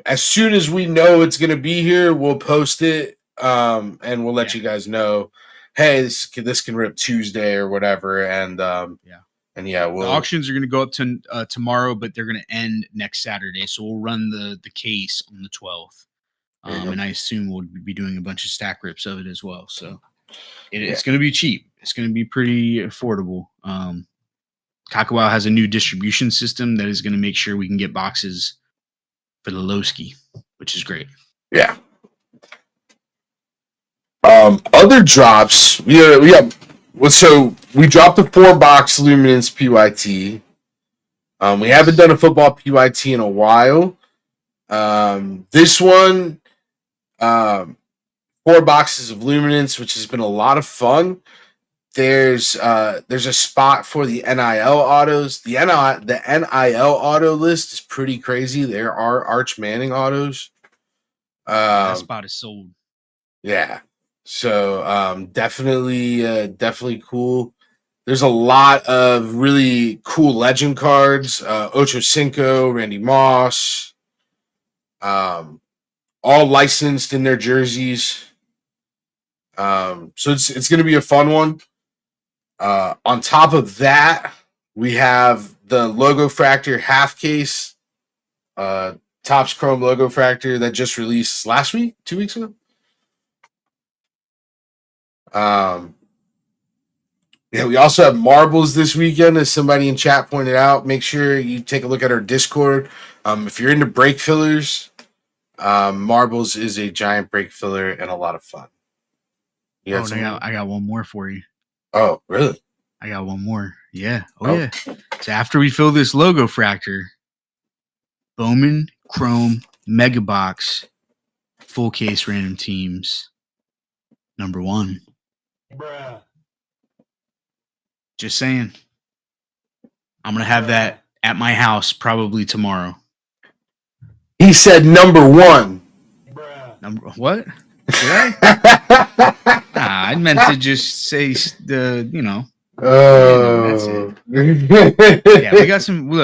As soon as we know it's gonna be here, we'll post it. And we'll let you guys know, hey, this can rip Tuesday or whatever. And the auctions are going to go up to tomorrow, but they're going to end next Saturday. So we'll run the case on the 12th. And I assume we'll be doing a bunch of stack rips of it as well. So it's going to be cheap. It's going to be pretty affordable. Kakawao has a new distribution system that is going to make sure we can get boxes for the lowski, which is great. Yeah. Other drops, so we dropped the 4-box Luminance PYT. We haven't done a football PYT in a while. This one, 4 boxes of Luminance, which has been a lot of fun. There's a spot for the NIL autos. The NIL auto list is pretty crazy. There are Arch Manning autos. That spot is sold. Yeah. So definitely cool. There's a lot of really cool legend cards. Ocho Cinco, Randy Moss, all licensed in their jerseys. So it's going to be a fun one. On top of that, we have the Logo Fractor half case, Topps Chrome Logo Fractor that just released last week, 2 weeks ago. Yeah, we also have marbles this weekend, as somebody in chat pointed out. Make sure you take a look at our Discord. If you're into break fillers, marbles is a giant break filler and a lot of fun. I got one more for you. Oh, really? I got one more. Yeah. Yeah. So after we fill this Logo Fractor, Bowman Chrome Mega Box full case random teams number 1. Bruh. Just saying. I'm going to have that at my house probably tomorrow. He said number 1. Bruh. What? Did I? I meant to just say that's it. Yeah,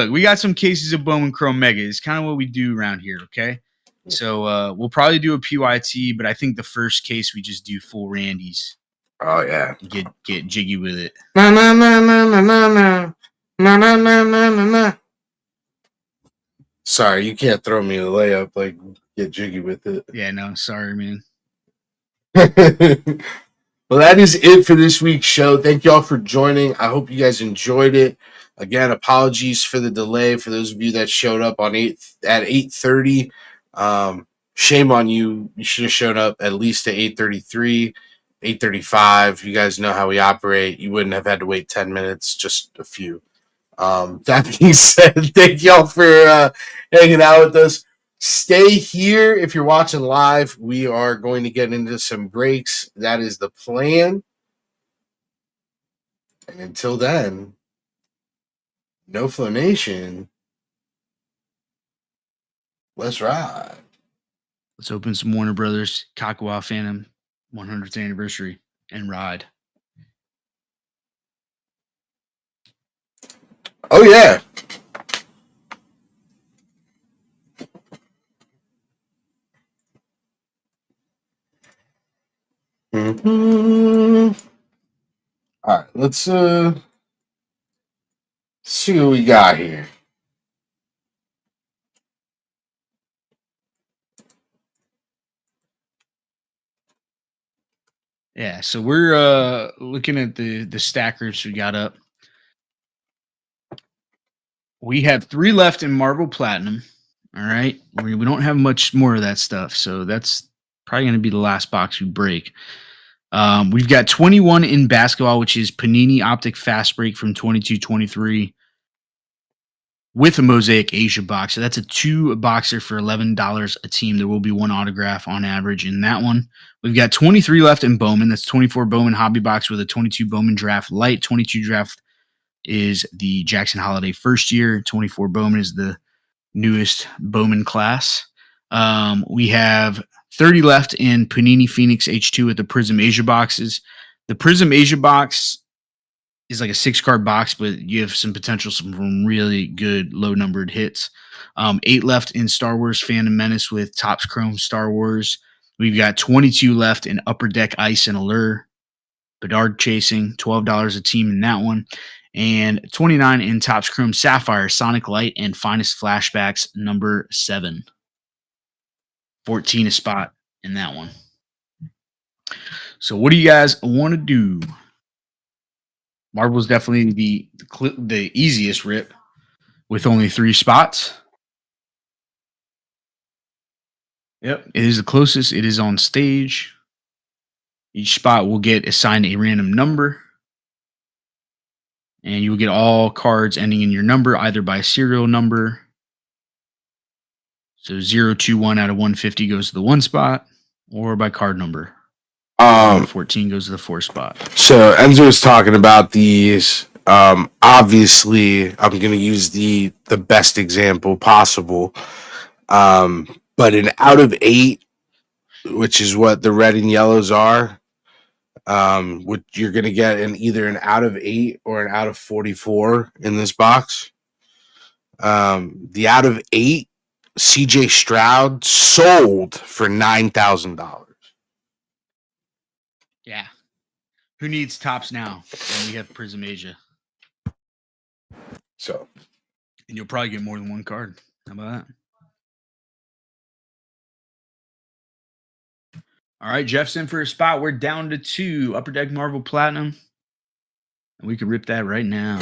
we got some cases of Bowman Chrome Mega. It's kind of what we do around here, okay? So we'll probably do a PYT, but I think the first case we just do full Randy's. Oh yeah. Get jiggy with it. Sorry, you can't throw me a layup. Like, get jiggy with it. Yeah, no, sorry, man. Well, that is it for this week's show. Thank y'all for joining. I hope you guys enjoyed it. Again, apologies for the delay for those of you that showed up at 8:30. Shame on you. You should have shown up at least at 8:33, 8:35. You guys know how we operate. You wouldn't have had to wait 10 minutes, just a few. That being said, thank y'all for hanging out with us. Stay here if you're watching live. We are going to get into some breaks. That is the plan. And until then, No Flow Nation, let's ride. Let's open some Warner Brothers Kakawa Phantom 100th anniversary and ride. Oh, yeah. Mm-hmm. All right, let's see what we got here. Yeah, so we're looking at the stackers we got up. We have 3 left in Marble Platinum. All right, we don't have much more of that stuff, so that's probably going to be the last box we break. We've got 21 in basketball, which is Panini Optic Fast Break from 22-23 with a Mosaic Asia box. So that's a 2-boxer for $11 a team. There will be 1 autograph on average in that one. We've got 23 left in Bowman. That's 24 Bowman Hobby Box with a 22 Bowman Draft Light. 22 Draft is the Jackson Holiday first year. 24 Bowman is the newest Bowman class. We have 30 left in Panini Phoenix H2 with the Prism Asia boxes. The Prism Asia box is like a 6-card box, but you have some potential from really good low-numbered hits. 8 left in Star Wars Phantom Menace with Topps Chrome Star Wars. We've got 22 left in Upper Deck Ice and Allure. Bedard Chasing, $12 a team in that one. And 29 in Topps Chrome Sapphire, Sonic Light, and Finest Flashbacks, number 7. 14 a spot in that one. So what do you guys want to do? Marble is definitely the easiest rip with only 3 spots. Yep, it is the closest. It is on stage. Each spot will get assigned a random number. And you will get all cards ending in your number, either by serial number. So 021 out of 150 goes to the 1 spot, or by card number. 14 goes to the 4 spot. So Enzo was talking about these. Obviously, I'm going to use the best example possible. But an out of 8, which is what the red and yellows are, which you're going to get either an out of 8 or an out of 44 in this box. The out of 8, CJ Stroud sold for $9,000. Yeah. Who needs tops now when we have Prism Asia? So, and you'll probably get more than one card. How about that? All right, Jeff's in for a spot. We're down to 2. Upper Deck Marvel Platinum. And we could rip that right now.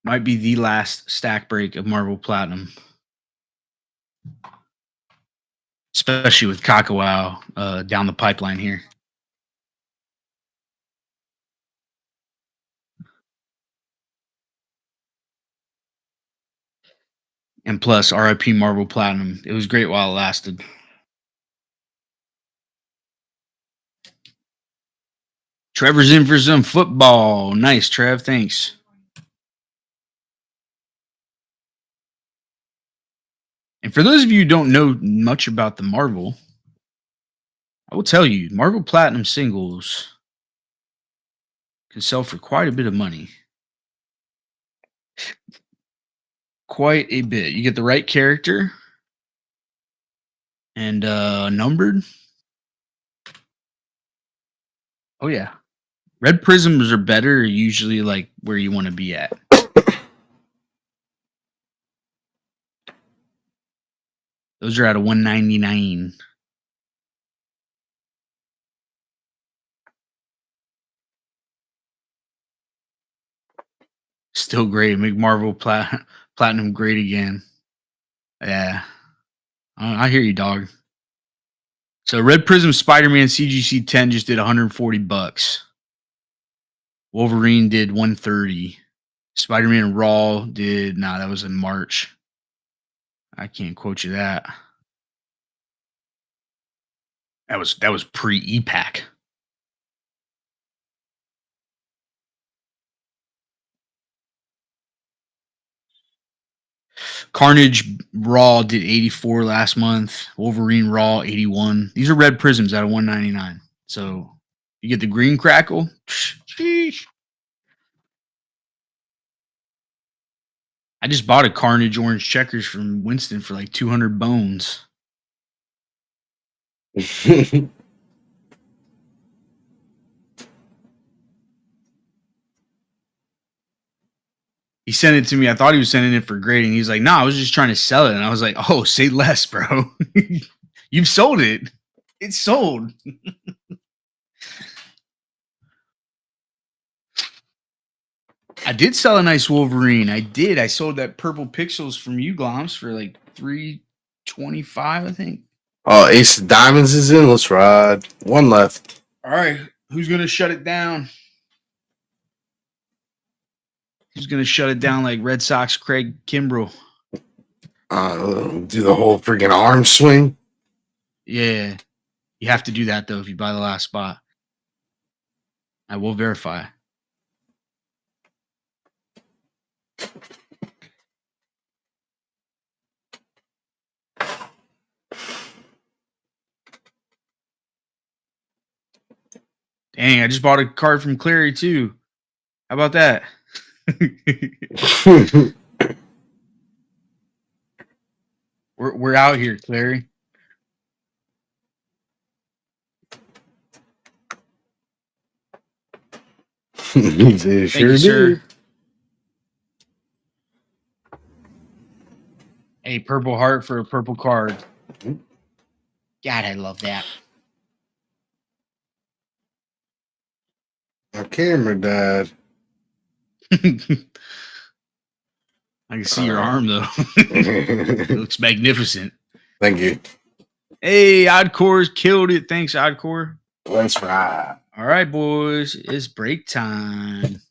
Might be the last stack break of Marvel Platinum. Especially with Kakawao down the pipeline here. And plus, RIP Marvel Platinum. It was great while it lasted. Trevor's in for some football. Nice, Trev. Thanks. And for those of you who don't know much about the Marvel, I will tell you, Marvel Platinum singles can sell for quite a bit of money. Quite a bit. You get the right character and numbered. Oh, yeah. Red prisms are better, usually like where you want to be at. Those are out of 199. Still great. Make Marvel Platinum great again. Yeah. I hear you, dog. So Red Prism Spider-Man CGC 10 just did $140. Wolverine did $130. Spider-Man Raw did that was in March. I can't quote you that. That was pre-EPAC. Carnage Raw did 84 last month. Wolverine Raw 81. These are red prisms out of 199. So you get the green crackle. Sheesh. I just bought a Carnage orange checkers from Winston for like 200 bones. He sent it to me. I thought he was sending it for grading. He's like, no, I was just trying to sell it. And I was like, oh, say less, bro. You've sold it. It's sold. I did sell a nice Wolverine. I did. I sold that purple pixels from you, Gloms, for like $325, I think. Oh, Ace of Diamonds is in. Let's ride. One left. All right. Who's going to shut it down? Who's going to shut it down like Red Sox Craig Kimbrell? Do the whole freaking arm swing. Yeah. You have to do that, though, if you buy the last spot. I will verify. Dang, I just bought a card from Clary, too. How about that? We're out here, Clary. Thank you, sir. A purple heart for a purple card. God, I love that. My camera died. I can see your arm, though. It looks magnificent. Thank you. Hey, Oddcore's killed it. Thanks, Oddcore. Let's ride. All right, boys. It's break time.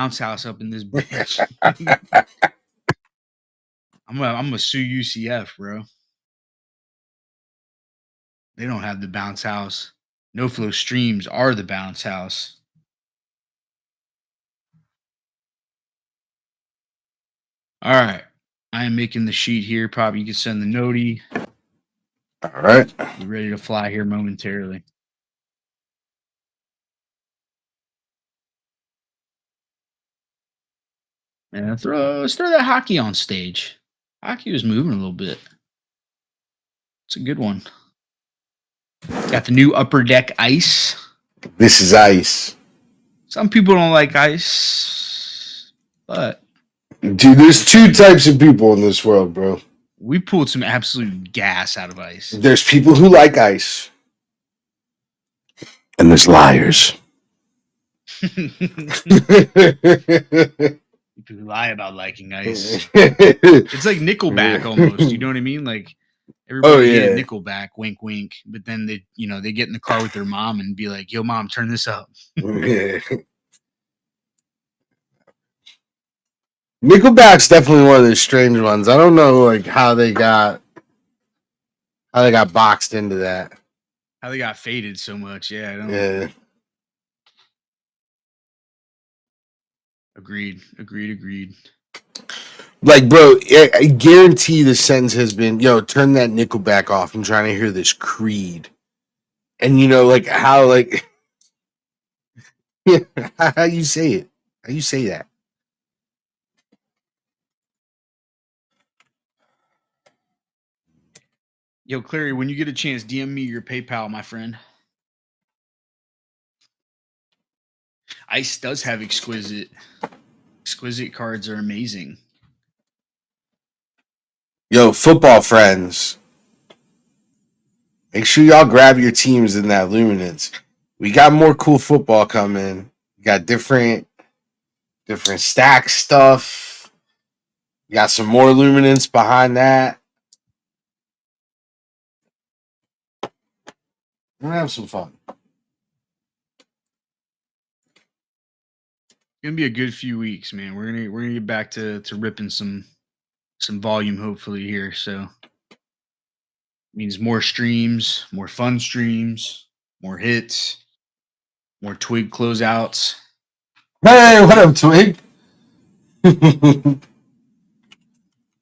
bounce house up in this bitch. I'm gonna sue UCF, bro. They don't have the bounce house. No flow streams are the bounce house. All right. I am making the sheet here. Probably you can send the notey. All right. We're ready to fly here momentarily. And let's throw that hockey on stage. Hockey was moving a little bit. It's a good one. Got the new upper deck ice. This is ice. Some people don't like ice, but Dude, there's two types of people in this world, bro. we pulled some absolute gas out of ice. There's people who like ice. And there's liars. People lie about liking ice. It's like Nickelback almost. You know what I mean? Like everybody hated Nickelback, wink, wink. But then they get in the car with their mom and be like, "Yo, mom, turn this up." Nickelback's definitely one of the strange ones. I don't know like how they got boxed into that. How they got faded so much. Yeah, I don't know. Yeah. Agreed. Like, bro, I guarantee the sentence has been, "Yo, turn that Nickelback off. I'm trying to hear this Creed." And like how like how you say it. How you say that? Yo, Clary, when you get a chance, DM me your PayPal, my friend. Ice does have exquisite cards are amazing. Yo, football friends, make sure y'all grab your teams in that Luminance. We got more cool football coming. We got different stack stuff. We got some more Luminance behind that. We're gonna have some fun. It's gonna be a good few weeks, man. We're gonna get back to ripping some volume hopefully here. So it means more streams, more fun streams, more hits, more Twig closeouts. Hey, what up, Twig?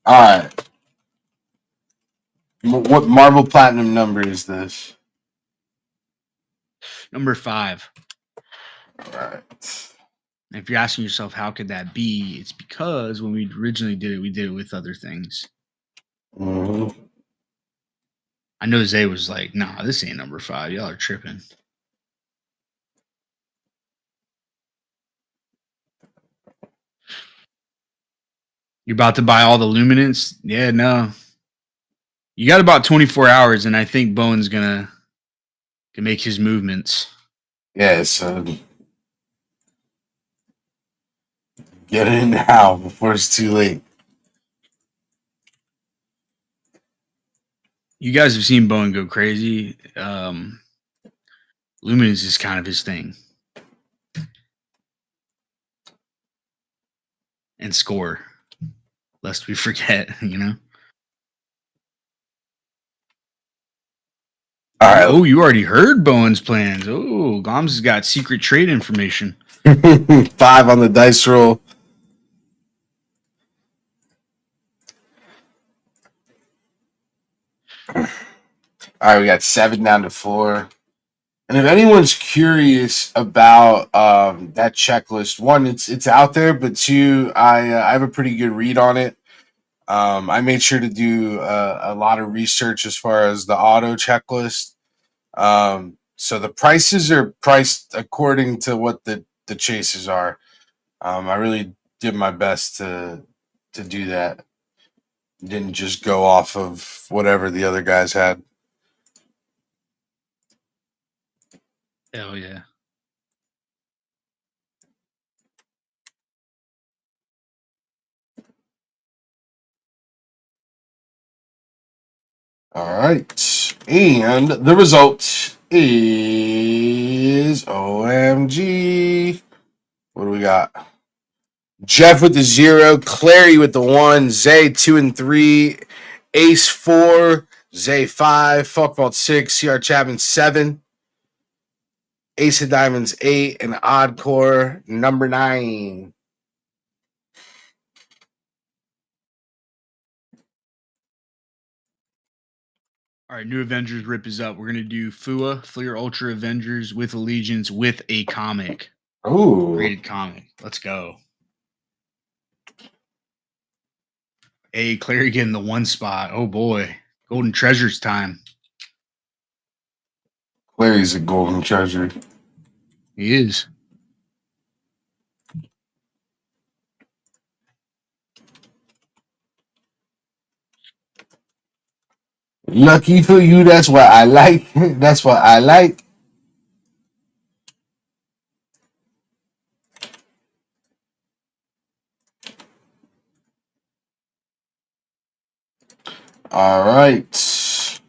All right. What Marvel Platinum number is this? Number 5. All right. And if you're asking yourself, how could that be? It's because when we originally did it, we did it with other things. Mm-hmm. I know Zay was like, "Nah, this ain't number 5. Y'all are tripping." You're about to buy all the Luminance? Yeah, no. You got about 24 hours, and I think Bowen's can make his movements. Yeah, so get in now before it's too late. You guys have seen Bowen go crazy. Luminance is kind of his thing. And score. Lest we forget, All right. Oh, you already heard Bowen's plans. Oh, Goms has got secret trade information. 5 on the dice roll. All right, we got 7 down to 4. And if anyone's curious about that checklist, one, it's out there, but two, I have a pretty good read on it. I made sure to do a lot of research as far as the auto checklist. So the prices are priced according to what the chases are. I really did my best to do that. Didn't just go off of whatever the other guys had. Hell yeah. All right. And the result is OMG. What do we got? Jeff with the 0, Clary with the 1, Zay 2 and 3, Ace 4, Zay 5, Fuckball 6, CR Chapman 7, Ace of Diamonds 8, and Oddcore number 9. All right, new Avengers rip is up. We're gonna do FUA, Fleer Ultra Avengers with Allegiance with a comic. Ooh. Graded comic. Let's go. Hey, Clary getting the 1 spot. Oh boy. Golden Treasures time. Clary's a golden treasure. He is. Lucky for you, that's what I like. That's what I like. All right.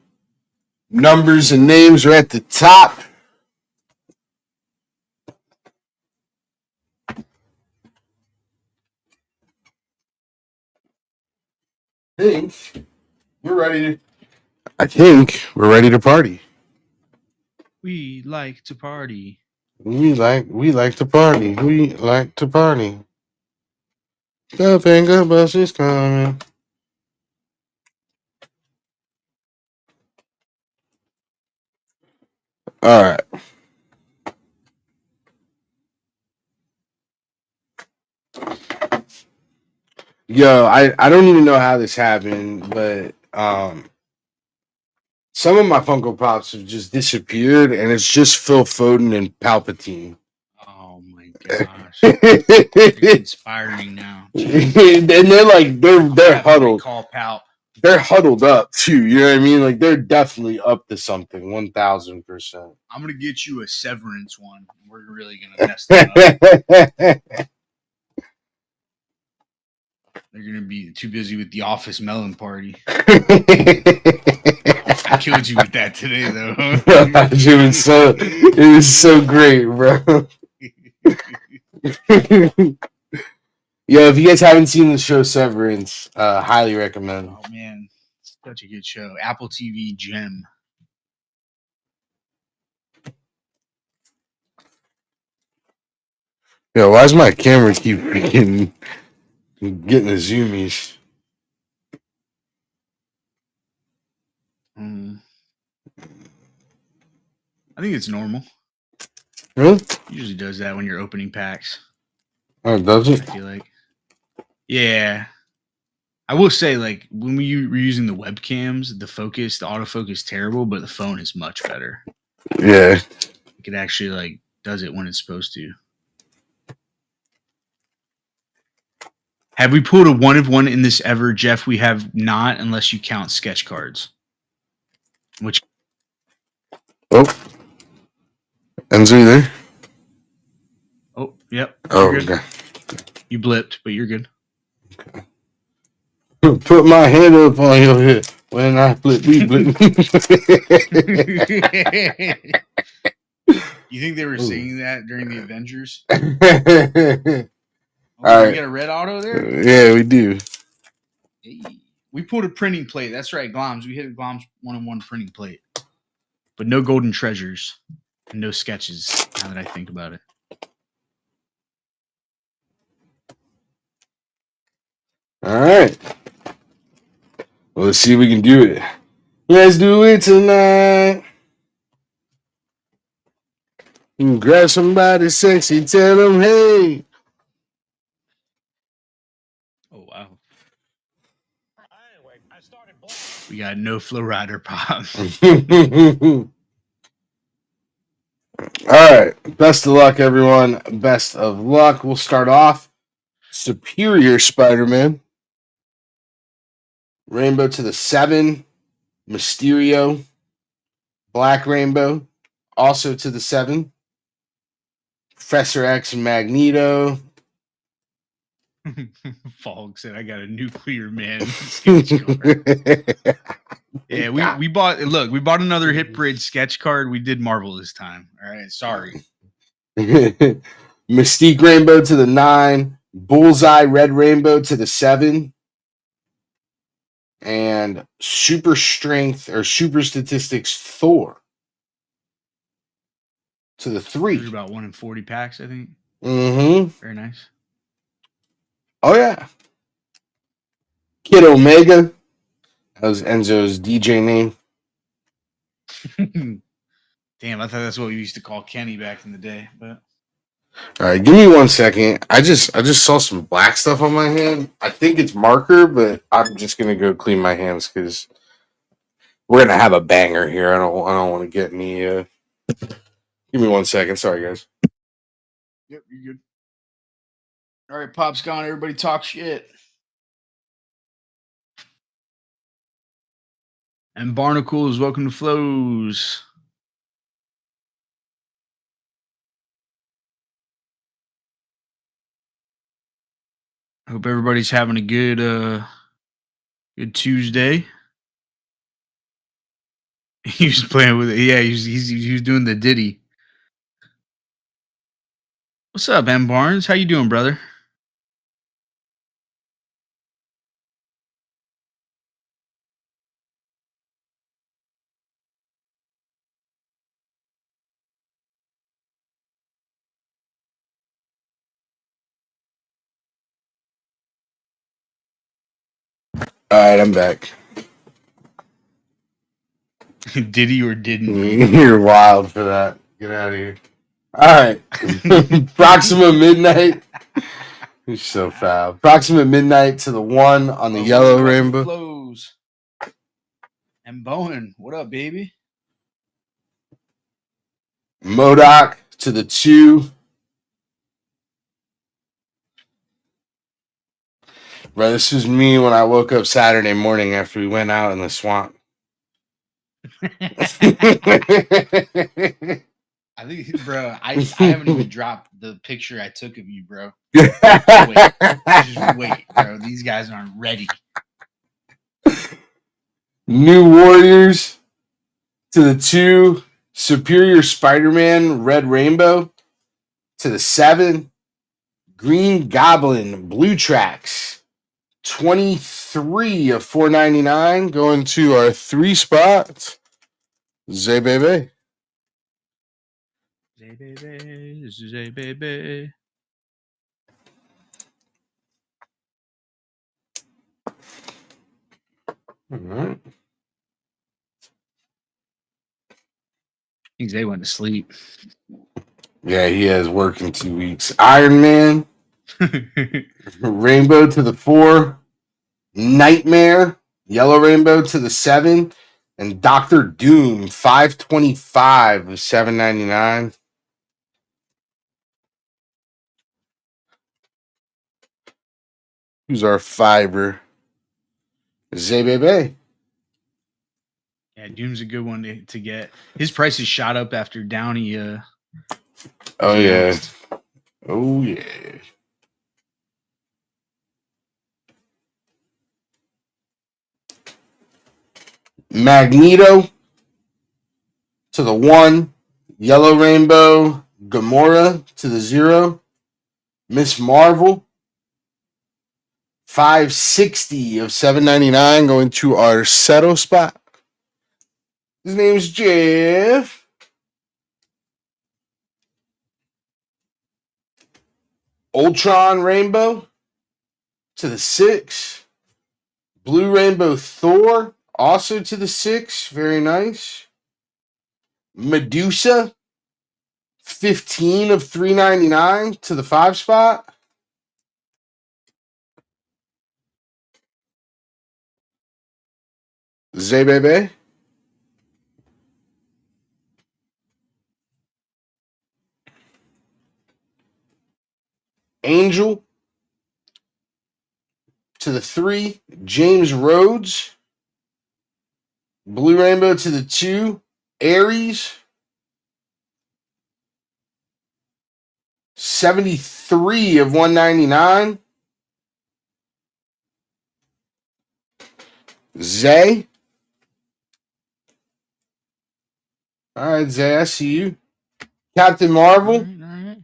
Numbers and names are at the top. I think we're ready to party. We like to party. We like to party. We like to party. The finger bus is coming. All right. Yo, I don't even know how this happened, but some of my Funko Pops have just disappeared, and it's just Phil Foden and Palpatine. Oh my gosh. It's inspiring now. And they're like they're huddled. Call Palp. They're huddled up too. You know what I mean? Like they're definitely up to something. 1,000%. I'm gonna get you a Severance one. We're really gonna mess them up. They're gonna be too busy with the Office Melon Party. I killed you with that today, though. It was so great, bro. Yo, if you guys haven't seen the show Severance, highly recommend. Oh man, such a good show. Apple TV gem. Yo, why does my camera keep getting the zoomies? I think it's normal. Really? Usually does that when you're opening packs. Oh, does it? I feel like. Yeah. I will say, like, when we were using the webcams, the autofocus terrible, but the phone is much better. Yeah. It actually, like, does it when it's supposed to. Have we pulled a 1 of 1 in this ever, Jeff? We have not, unless you count sketch cards. Which. Oh. Enzo, you there? Oh, yep. Oh, okay. You blipped, but you're good. Okay. Put my hand up on your head when I flip. We blip. You think they were singing that during the Avengers? All right. We got a red auto there? Yeah, we do. Hey. We pulled a printing plate. That's right, Gloms. We hit a Gloms 1-on-1 printing plate. But no golden treasures and no sketches, now that I think about it. All right. Well, let's see if we can do it. Let's do it tonight. Grab somebody sexy, tell them, hey. Oh, wow. We got no Flow Rider pop. All right. Best of luck, everyone. Best of luck. We'll start off. Superior Spider-Man. Rainbow to the 7. Mysterio. Black Rainbow. Also to the 7. Professor X and Magneto. Fog said, I got a nuclear man sketch card. Yeah, we bought another Hit Bridge sketch card. We did Marvel this time. All right, sorry. Mystique Rainbow to the 9. Bullseye Red Rainbow to the 7. And Super Strength or Super Statistics Thor to the 3. There's about 1 in 40 packs, I think. Mm-hmm. Very nice. Oh, yeah. Kid Omega. That was Enzo's DJ name. Damn, I thought that's what we used to call Kenny back in the day. But All right, give me 1 second. I just saw some black stuff on my hand. I think it's marker, but I'm just gonna go clean my hands because we're gonna have a banger here. I don't want to get any. Give me 1 second. Sorry, guys. yep, you're good. All right, Pop's gone. Everybody talk shit. And Barnacles, welcome to Flows. I hope everybody's having a good Tuesday. He was playing with it. Yeah, he was doing the ditty. What's up, M Barnes? How you doing, brother? All right, I'm back. Did he or didn't? You're wild for that. Get out of here. All right. Proxima Midnight. You're so foul. Proxima Midnight to the 1 on the yellow rainbow. Flows. And Bowen, what up, baby? Modoc to the 2. Bro, this was me when I woke up Saturday morning after we went out in the swamp. I think, bro, I haven't even dropped the picture I took of you, bro. Just wait, bro. These guys aren't ready. New Warriors to the 2. Superior Spider-Man Red Rainbow to the 7. Green Goblin Blue Tracks 23 of 499 going to our 3 spot. Zay baby. Zay baby, this is Zay baby. All right. I think Zay went to sleep. Yeah, he has work in 2 weeks. Iron Man Rainbow to the 4. Nightmare Yellow Rainbow to the 7. And Doctor Doom 525 of 799. Who's our fiber? Zay baby. Yeah, Doom's a good one to get. His price is shot up after Downey. Oh yeah. Oh yeah. Magneto to the 1. Yellow Rainbow Gamora to the 0. Miss Marvel 560 of 799 going to our settle spot. His name's Jeff. Ultron Rainbow to the 6. Blue Rainbow Thor also to the 6. Very nice. Medusa 15 of 399 to the 5 spot. Zay baby. Angel to the 3. James Rhodes. Blue Rainbow to the 2. Aries 73 of 199. Zay. All right, Zay, I see you. Captain Marvel All right.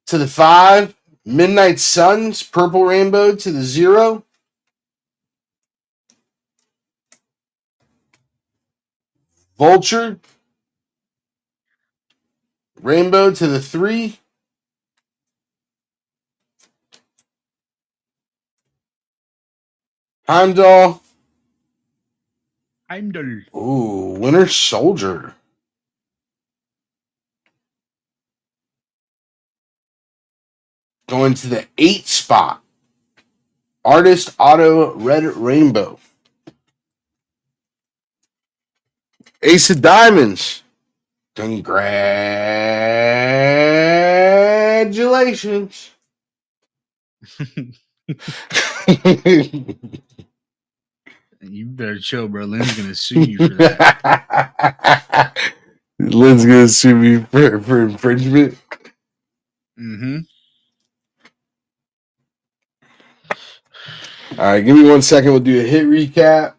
to the 5. Midnight Suns, purple rainbow to the 0. Vulture, rainbow to the 3. Heimdall. Ooh, Winter Soldier. Going to the 8 spot. Artist Auto Red Rainbow. Ace of Diamonds. Congratulations. You better chill, bro. Lynn's gonna sue you for that. Lynn's gonna sue me for infringement. Mm-hmm. All right, give me 1 second. We'll do a hit recap.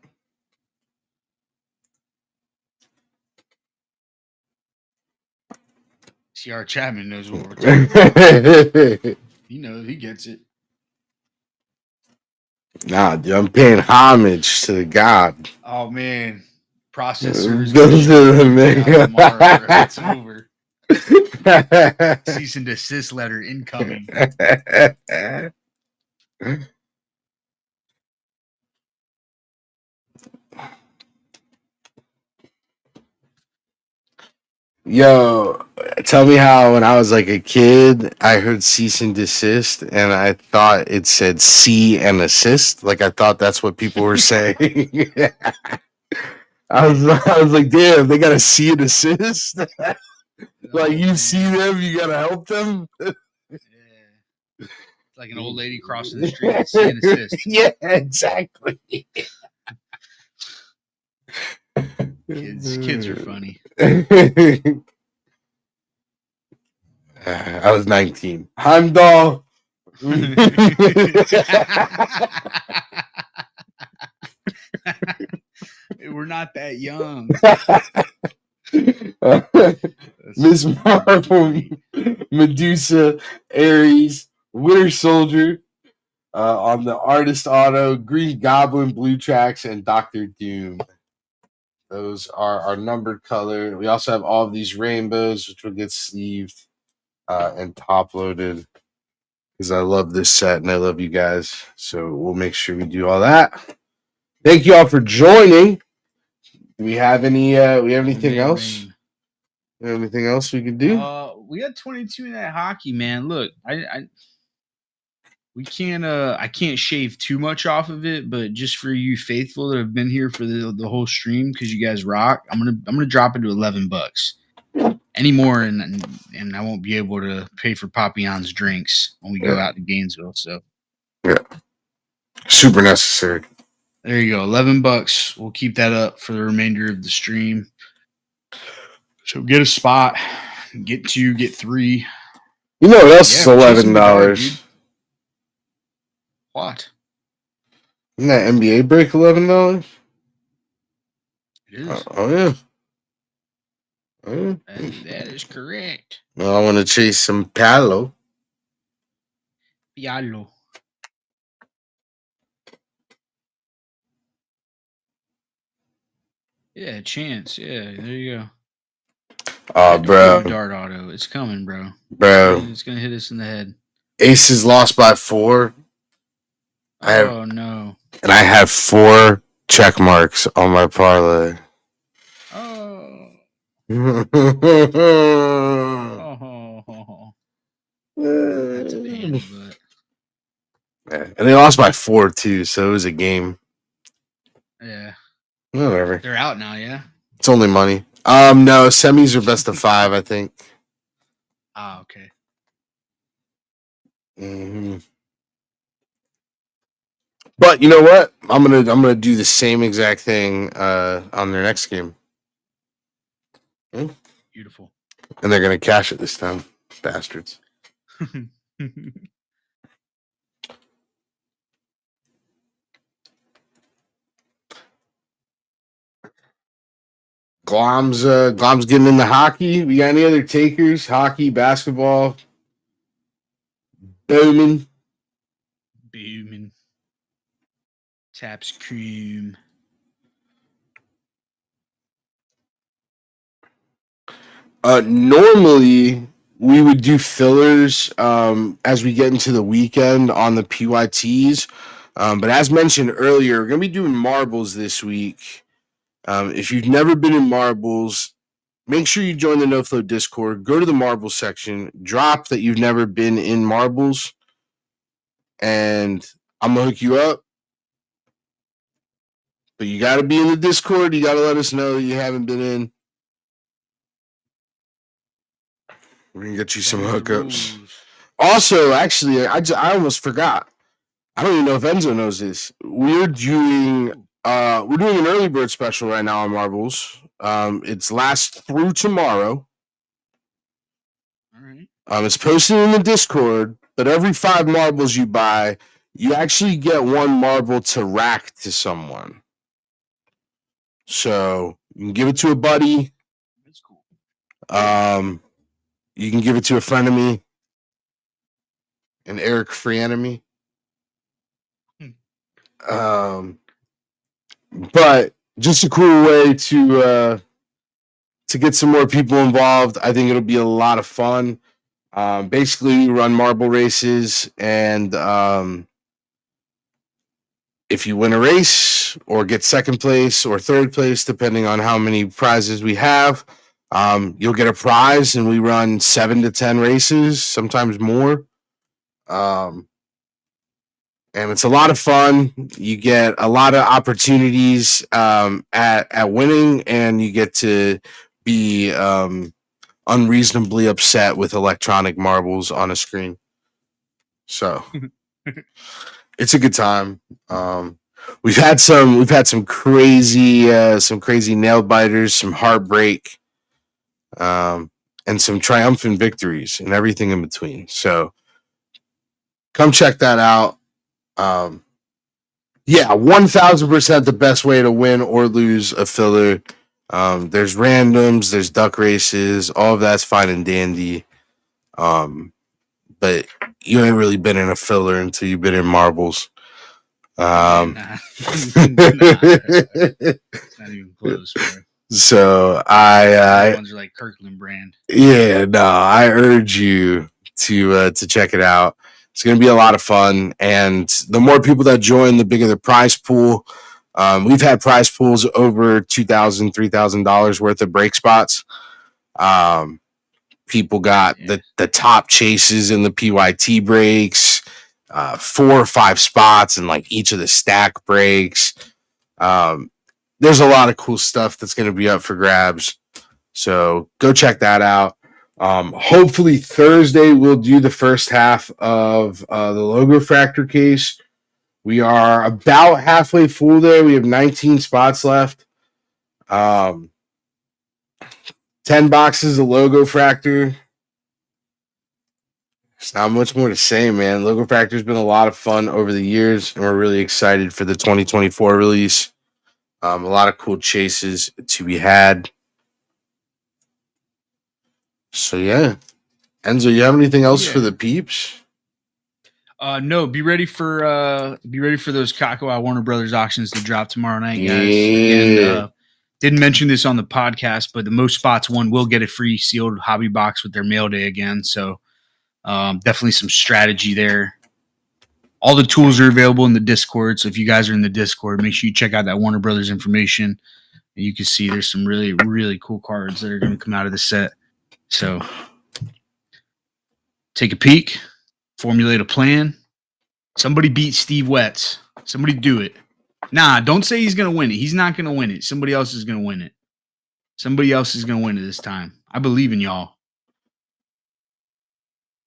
CR Chapman knows what we're talking about. He knows. He gets it. Nah, dude, I'm paying homage to the god. Oh man, processors. Those are the mega. Tomorrow, bro. It's over. Cease and desist letter incoming. Yo, tell me how when I was like a kid, I heard cease and desist, and I thought it said see and assist. Like I thought that's what people were saying. I was like, damn, they gotta see and assist. Like you see them, you gotta help them. Yeah. It's like an old lady crossing the street. See and assist. Yeah, exactly. Kids are funny. I was 19. Heimdall. We're not that young. Miss Marvel, Medusa, Ares, Winter Soldier, on the Artist Auto, Green Goblin, Blue Tracks, and Doctor Doom. Those are our numbered color. We also have all of these rainbows, which will get sleeved and top loaded because I love this set and I love you guys. So we'll make sure we do all that. Thank you all for joining. Do we have any? We have anything else? Anything else we can do? We got 22 in that hockey, man. Look, we can't. I can't shave too much off of it, but just for you faithful that have been here for the whole stream, because you guys rock, I'm gonna drop it to $11. Any more, and I won't be able to pay for Papillon's drinks when we go out to Gainesville. So yeah, super necessary. There you go, $11. We'll keep that up for the remainder of the stream. So get a spot, get 2, get 3. You know what else is $11? What? Isn't that NBA break $11? It is. Oh yeah. That is correct. Well, I want to chase some Palo. Pialo. Yeah, chance. Yeah, there you go. Oh, bro. Dart auto. It's coming, bro. Bro. It's going to hit us in the head. Aces lost by 4. Oh, no. And I have 4 check marks on my parlay. Oh. That's a pain, but. Yeah. And they lost by 4 too, so it was a game. Yeah. Whatever. They're out now, yeah? It's only money. No, semis are best of 5, I think. Ah, okay. Mm-hmm. But you know what? I'm gonna do the same exact thing on their next game. Beautiful. And they're gonna cash it this time, bastards. Glom's getting into hockey. We got any other takers? Hockey, basketball, Bowman. Booming. Taps cream. Normally, we would do fillers as we get into the weekend on the PYTs. But as mentioned earlier, we're going to be doing marbles this week. If you've never been in marbles, make sure you join the NoFlow Discord. Go to the marbles section. Drop that you've never been in marbles. And I'm going to hook you up. But you got to be in the Discord. You got to let us know that you haven't been in. We're going to get you some hookups. Also, actually, I almost forgot. I don't even know if Enzo knows this. We're doing an early bird special right now on marbles. It's last through tomorrow. All right. It's posted in the Discord, but every 5 marbles you buy, you actually get 1 marble to rack to someone. So you can give it to a buddy. That's cool. You can give it to a friend of me, an Eric Free-enemy. But just a cool way to get some more people involved. I think it'll be a lot of fun. Basically, we run marble races, and if you win a race or get second place or third place, depending on how many prizes we have, you'll get a prize, and we run 7 to 10 races, sometimes more. And it's a lot of fun. You get a lot of opportunities at winning, and you get to be unreasonably upset with electronic marbles on a screen. So it's a good time. We've had some crazy nail biters, some heartbreak, and some triumphant victories, and everything in between. So come check that out. 1000% the best way to win or lose a filler. There's randoms, there's duck races, all of that's fine and dandy. But you ain't really been in a filler until you've been in marbles. Nah. It's not even close, bro. So ones are like Kirkland brand. Yeah, no, I urge you to check it out. It's going to be a lot of fun, and the more people that join, the bigger the prize pool. We've had prize pools over $2,000, $3,000 worth of break spots. People got the top chases in the PYT breaks, 4 or 5 spots in like each of the stack breaks. There's a lot of cool stuff that's going to be up for grabs. So go check that out. Hopefully Thursday we'll do the first half of the Logo Fractor case. We are about halfway full there. We have 19 spots left. 10 boxes of Logo Fractor. There's not much more to say, man. Logo Fractor's been a lot of fun over the years, and we're really excited for the 2024 release. A lot of cool chases to be had. So yeah, Enzo, you have anything else for the peeps? No. Be ready for those Kakao Warner Brothers auctions to drop tomorrow night, guys. Yeah. And, didn't mention this on the podcast, but the most spots one will get a free sealed hobby box with their mail day again. So definitely some strategy there. All the tools are available in the Discord. So if you guys are in the Discord, make sure you check out that Warner Brothers information. And you can see there's some really, really cool cards that are going to come out of the set. So take a peek, formulate a plan. Somebody beat Steve Wetz. Somebody do it. Nah, don't say he's going to win it. He's not going to win it. Somebody else is going to win it. Somebody else is going to win it this time. I believe in y'all.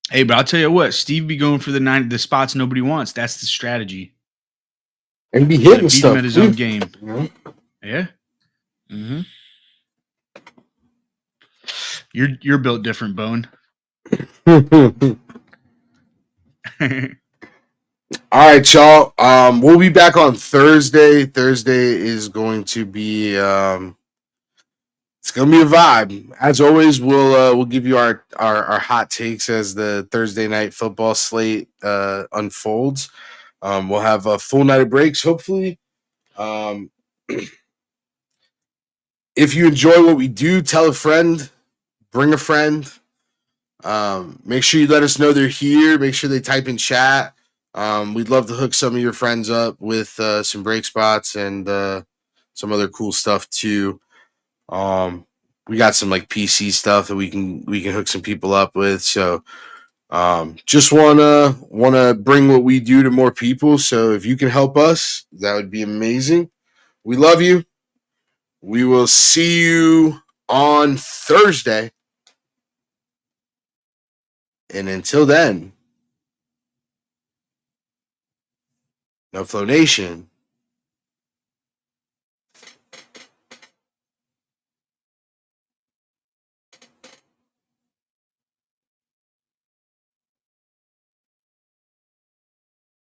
Hey, but I'll tell you what, Steve be going for the spots nobody wants. That's the strategy. And be hitting beat stuff him at his own game. Mm-hmm. Yeah. Mm-hmm. You're built different, Bone. All right, y'all. We'll be back on Thursday. Thursday is going to be It's gonna be a vibe. As always, we'll give you our hot takes as the Thursday night football slate unfolds. We'll have a full night of breaks, hopefully. Um, if you enjoy what we do, tell a friend, bring a friend. Make sure you let us know they're here. Make sure they type in chat. We'd love to hook some of your friends up with some break spots and some other cool stuff too. We got some like PC stuff that we can hook some people up with. So just wanna bring what we do to more people. So if you can help us, that would be amazing. We love you. We will see you on Thursday. And until then, No Flow Nation.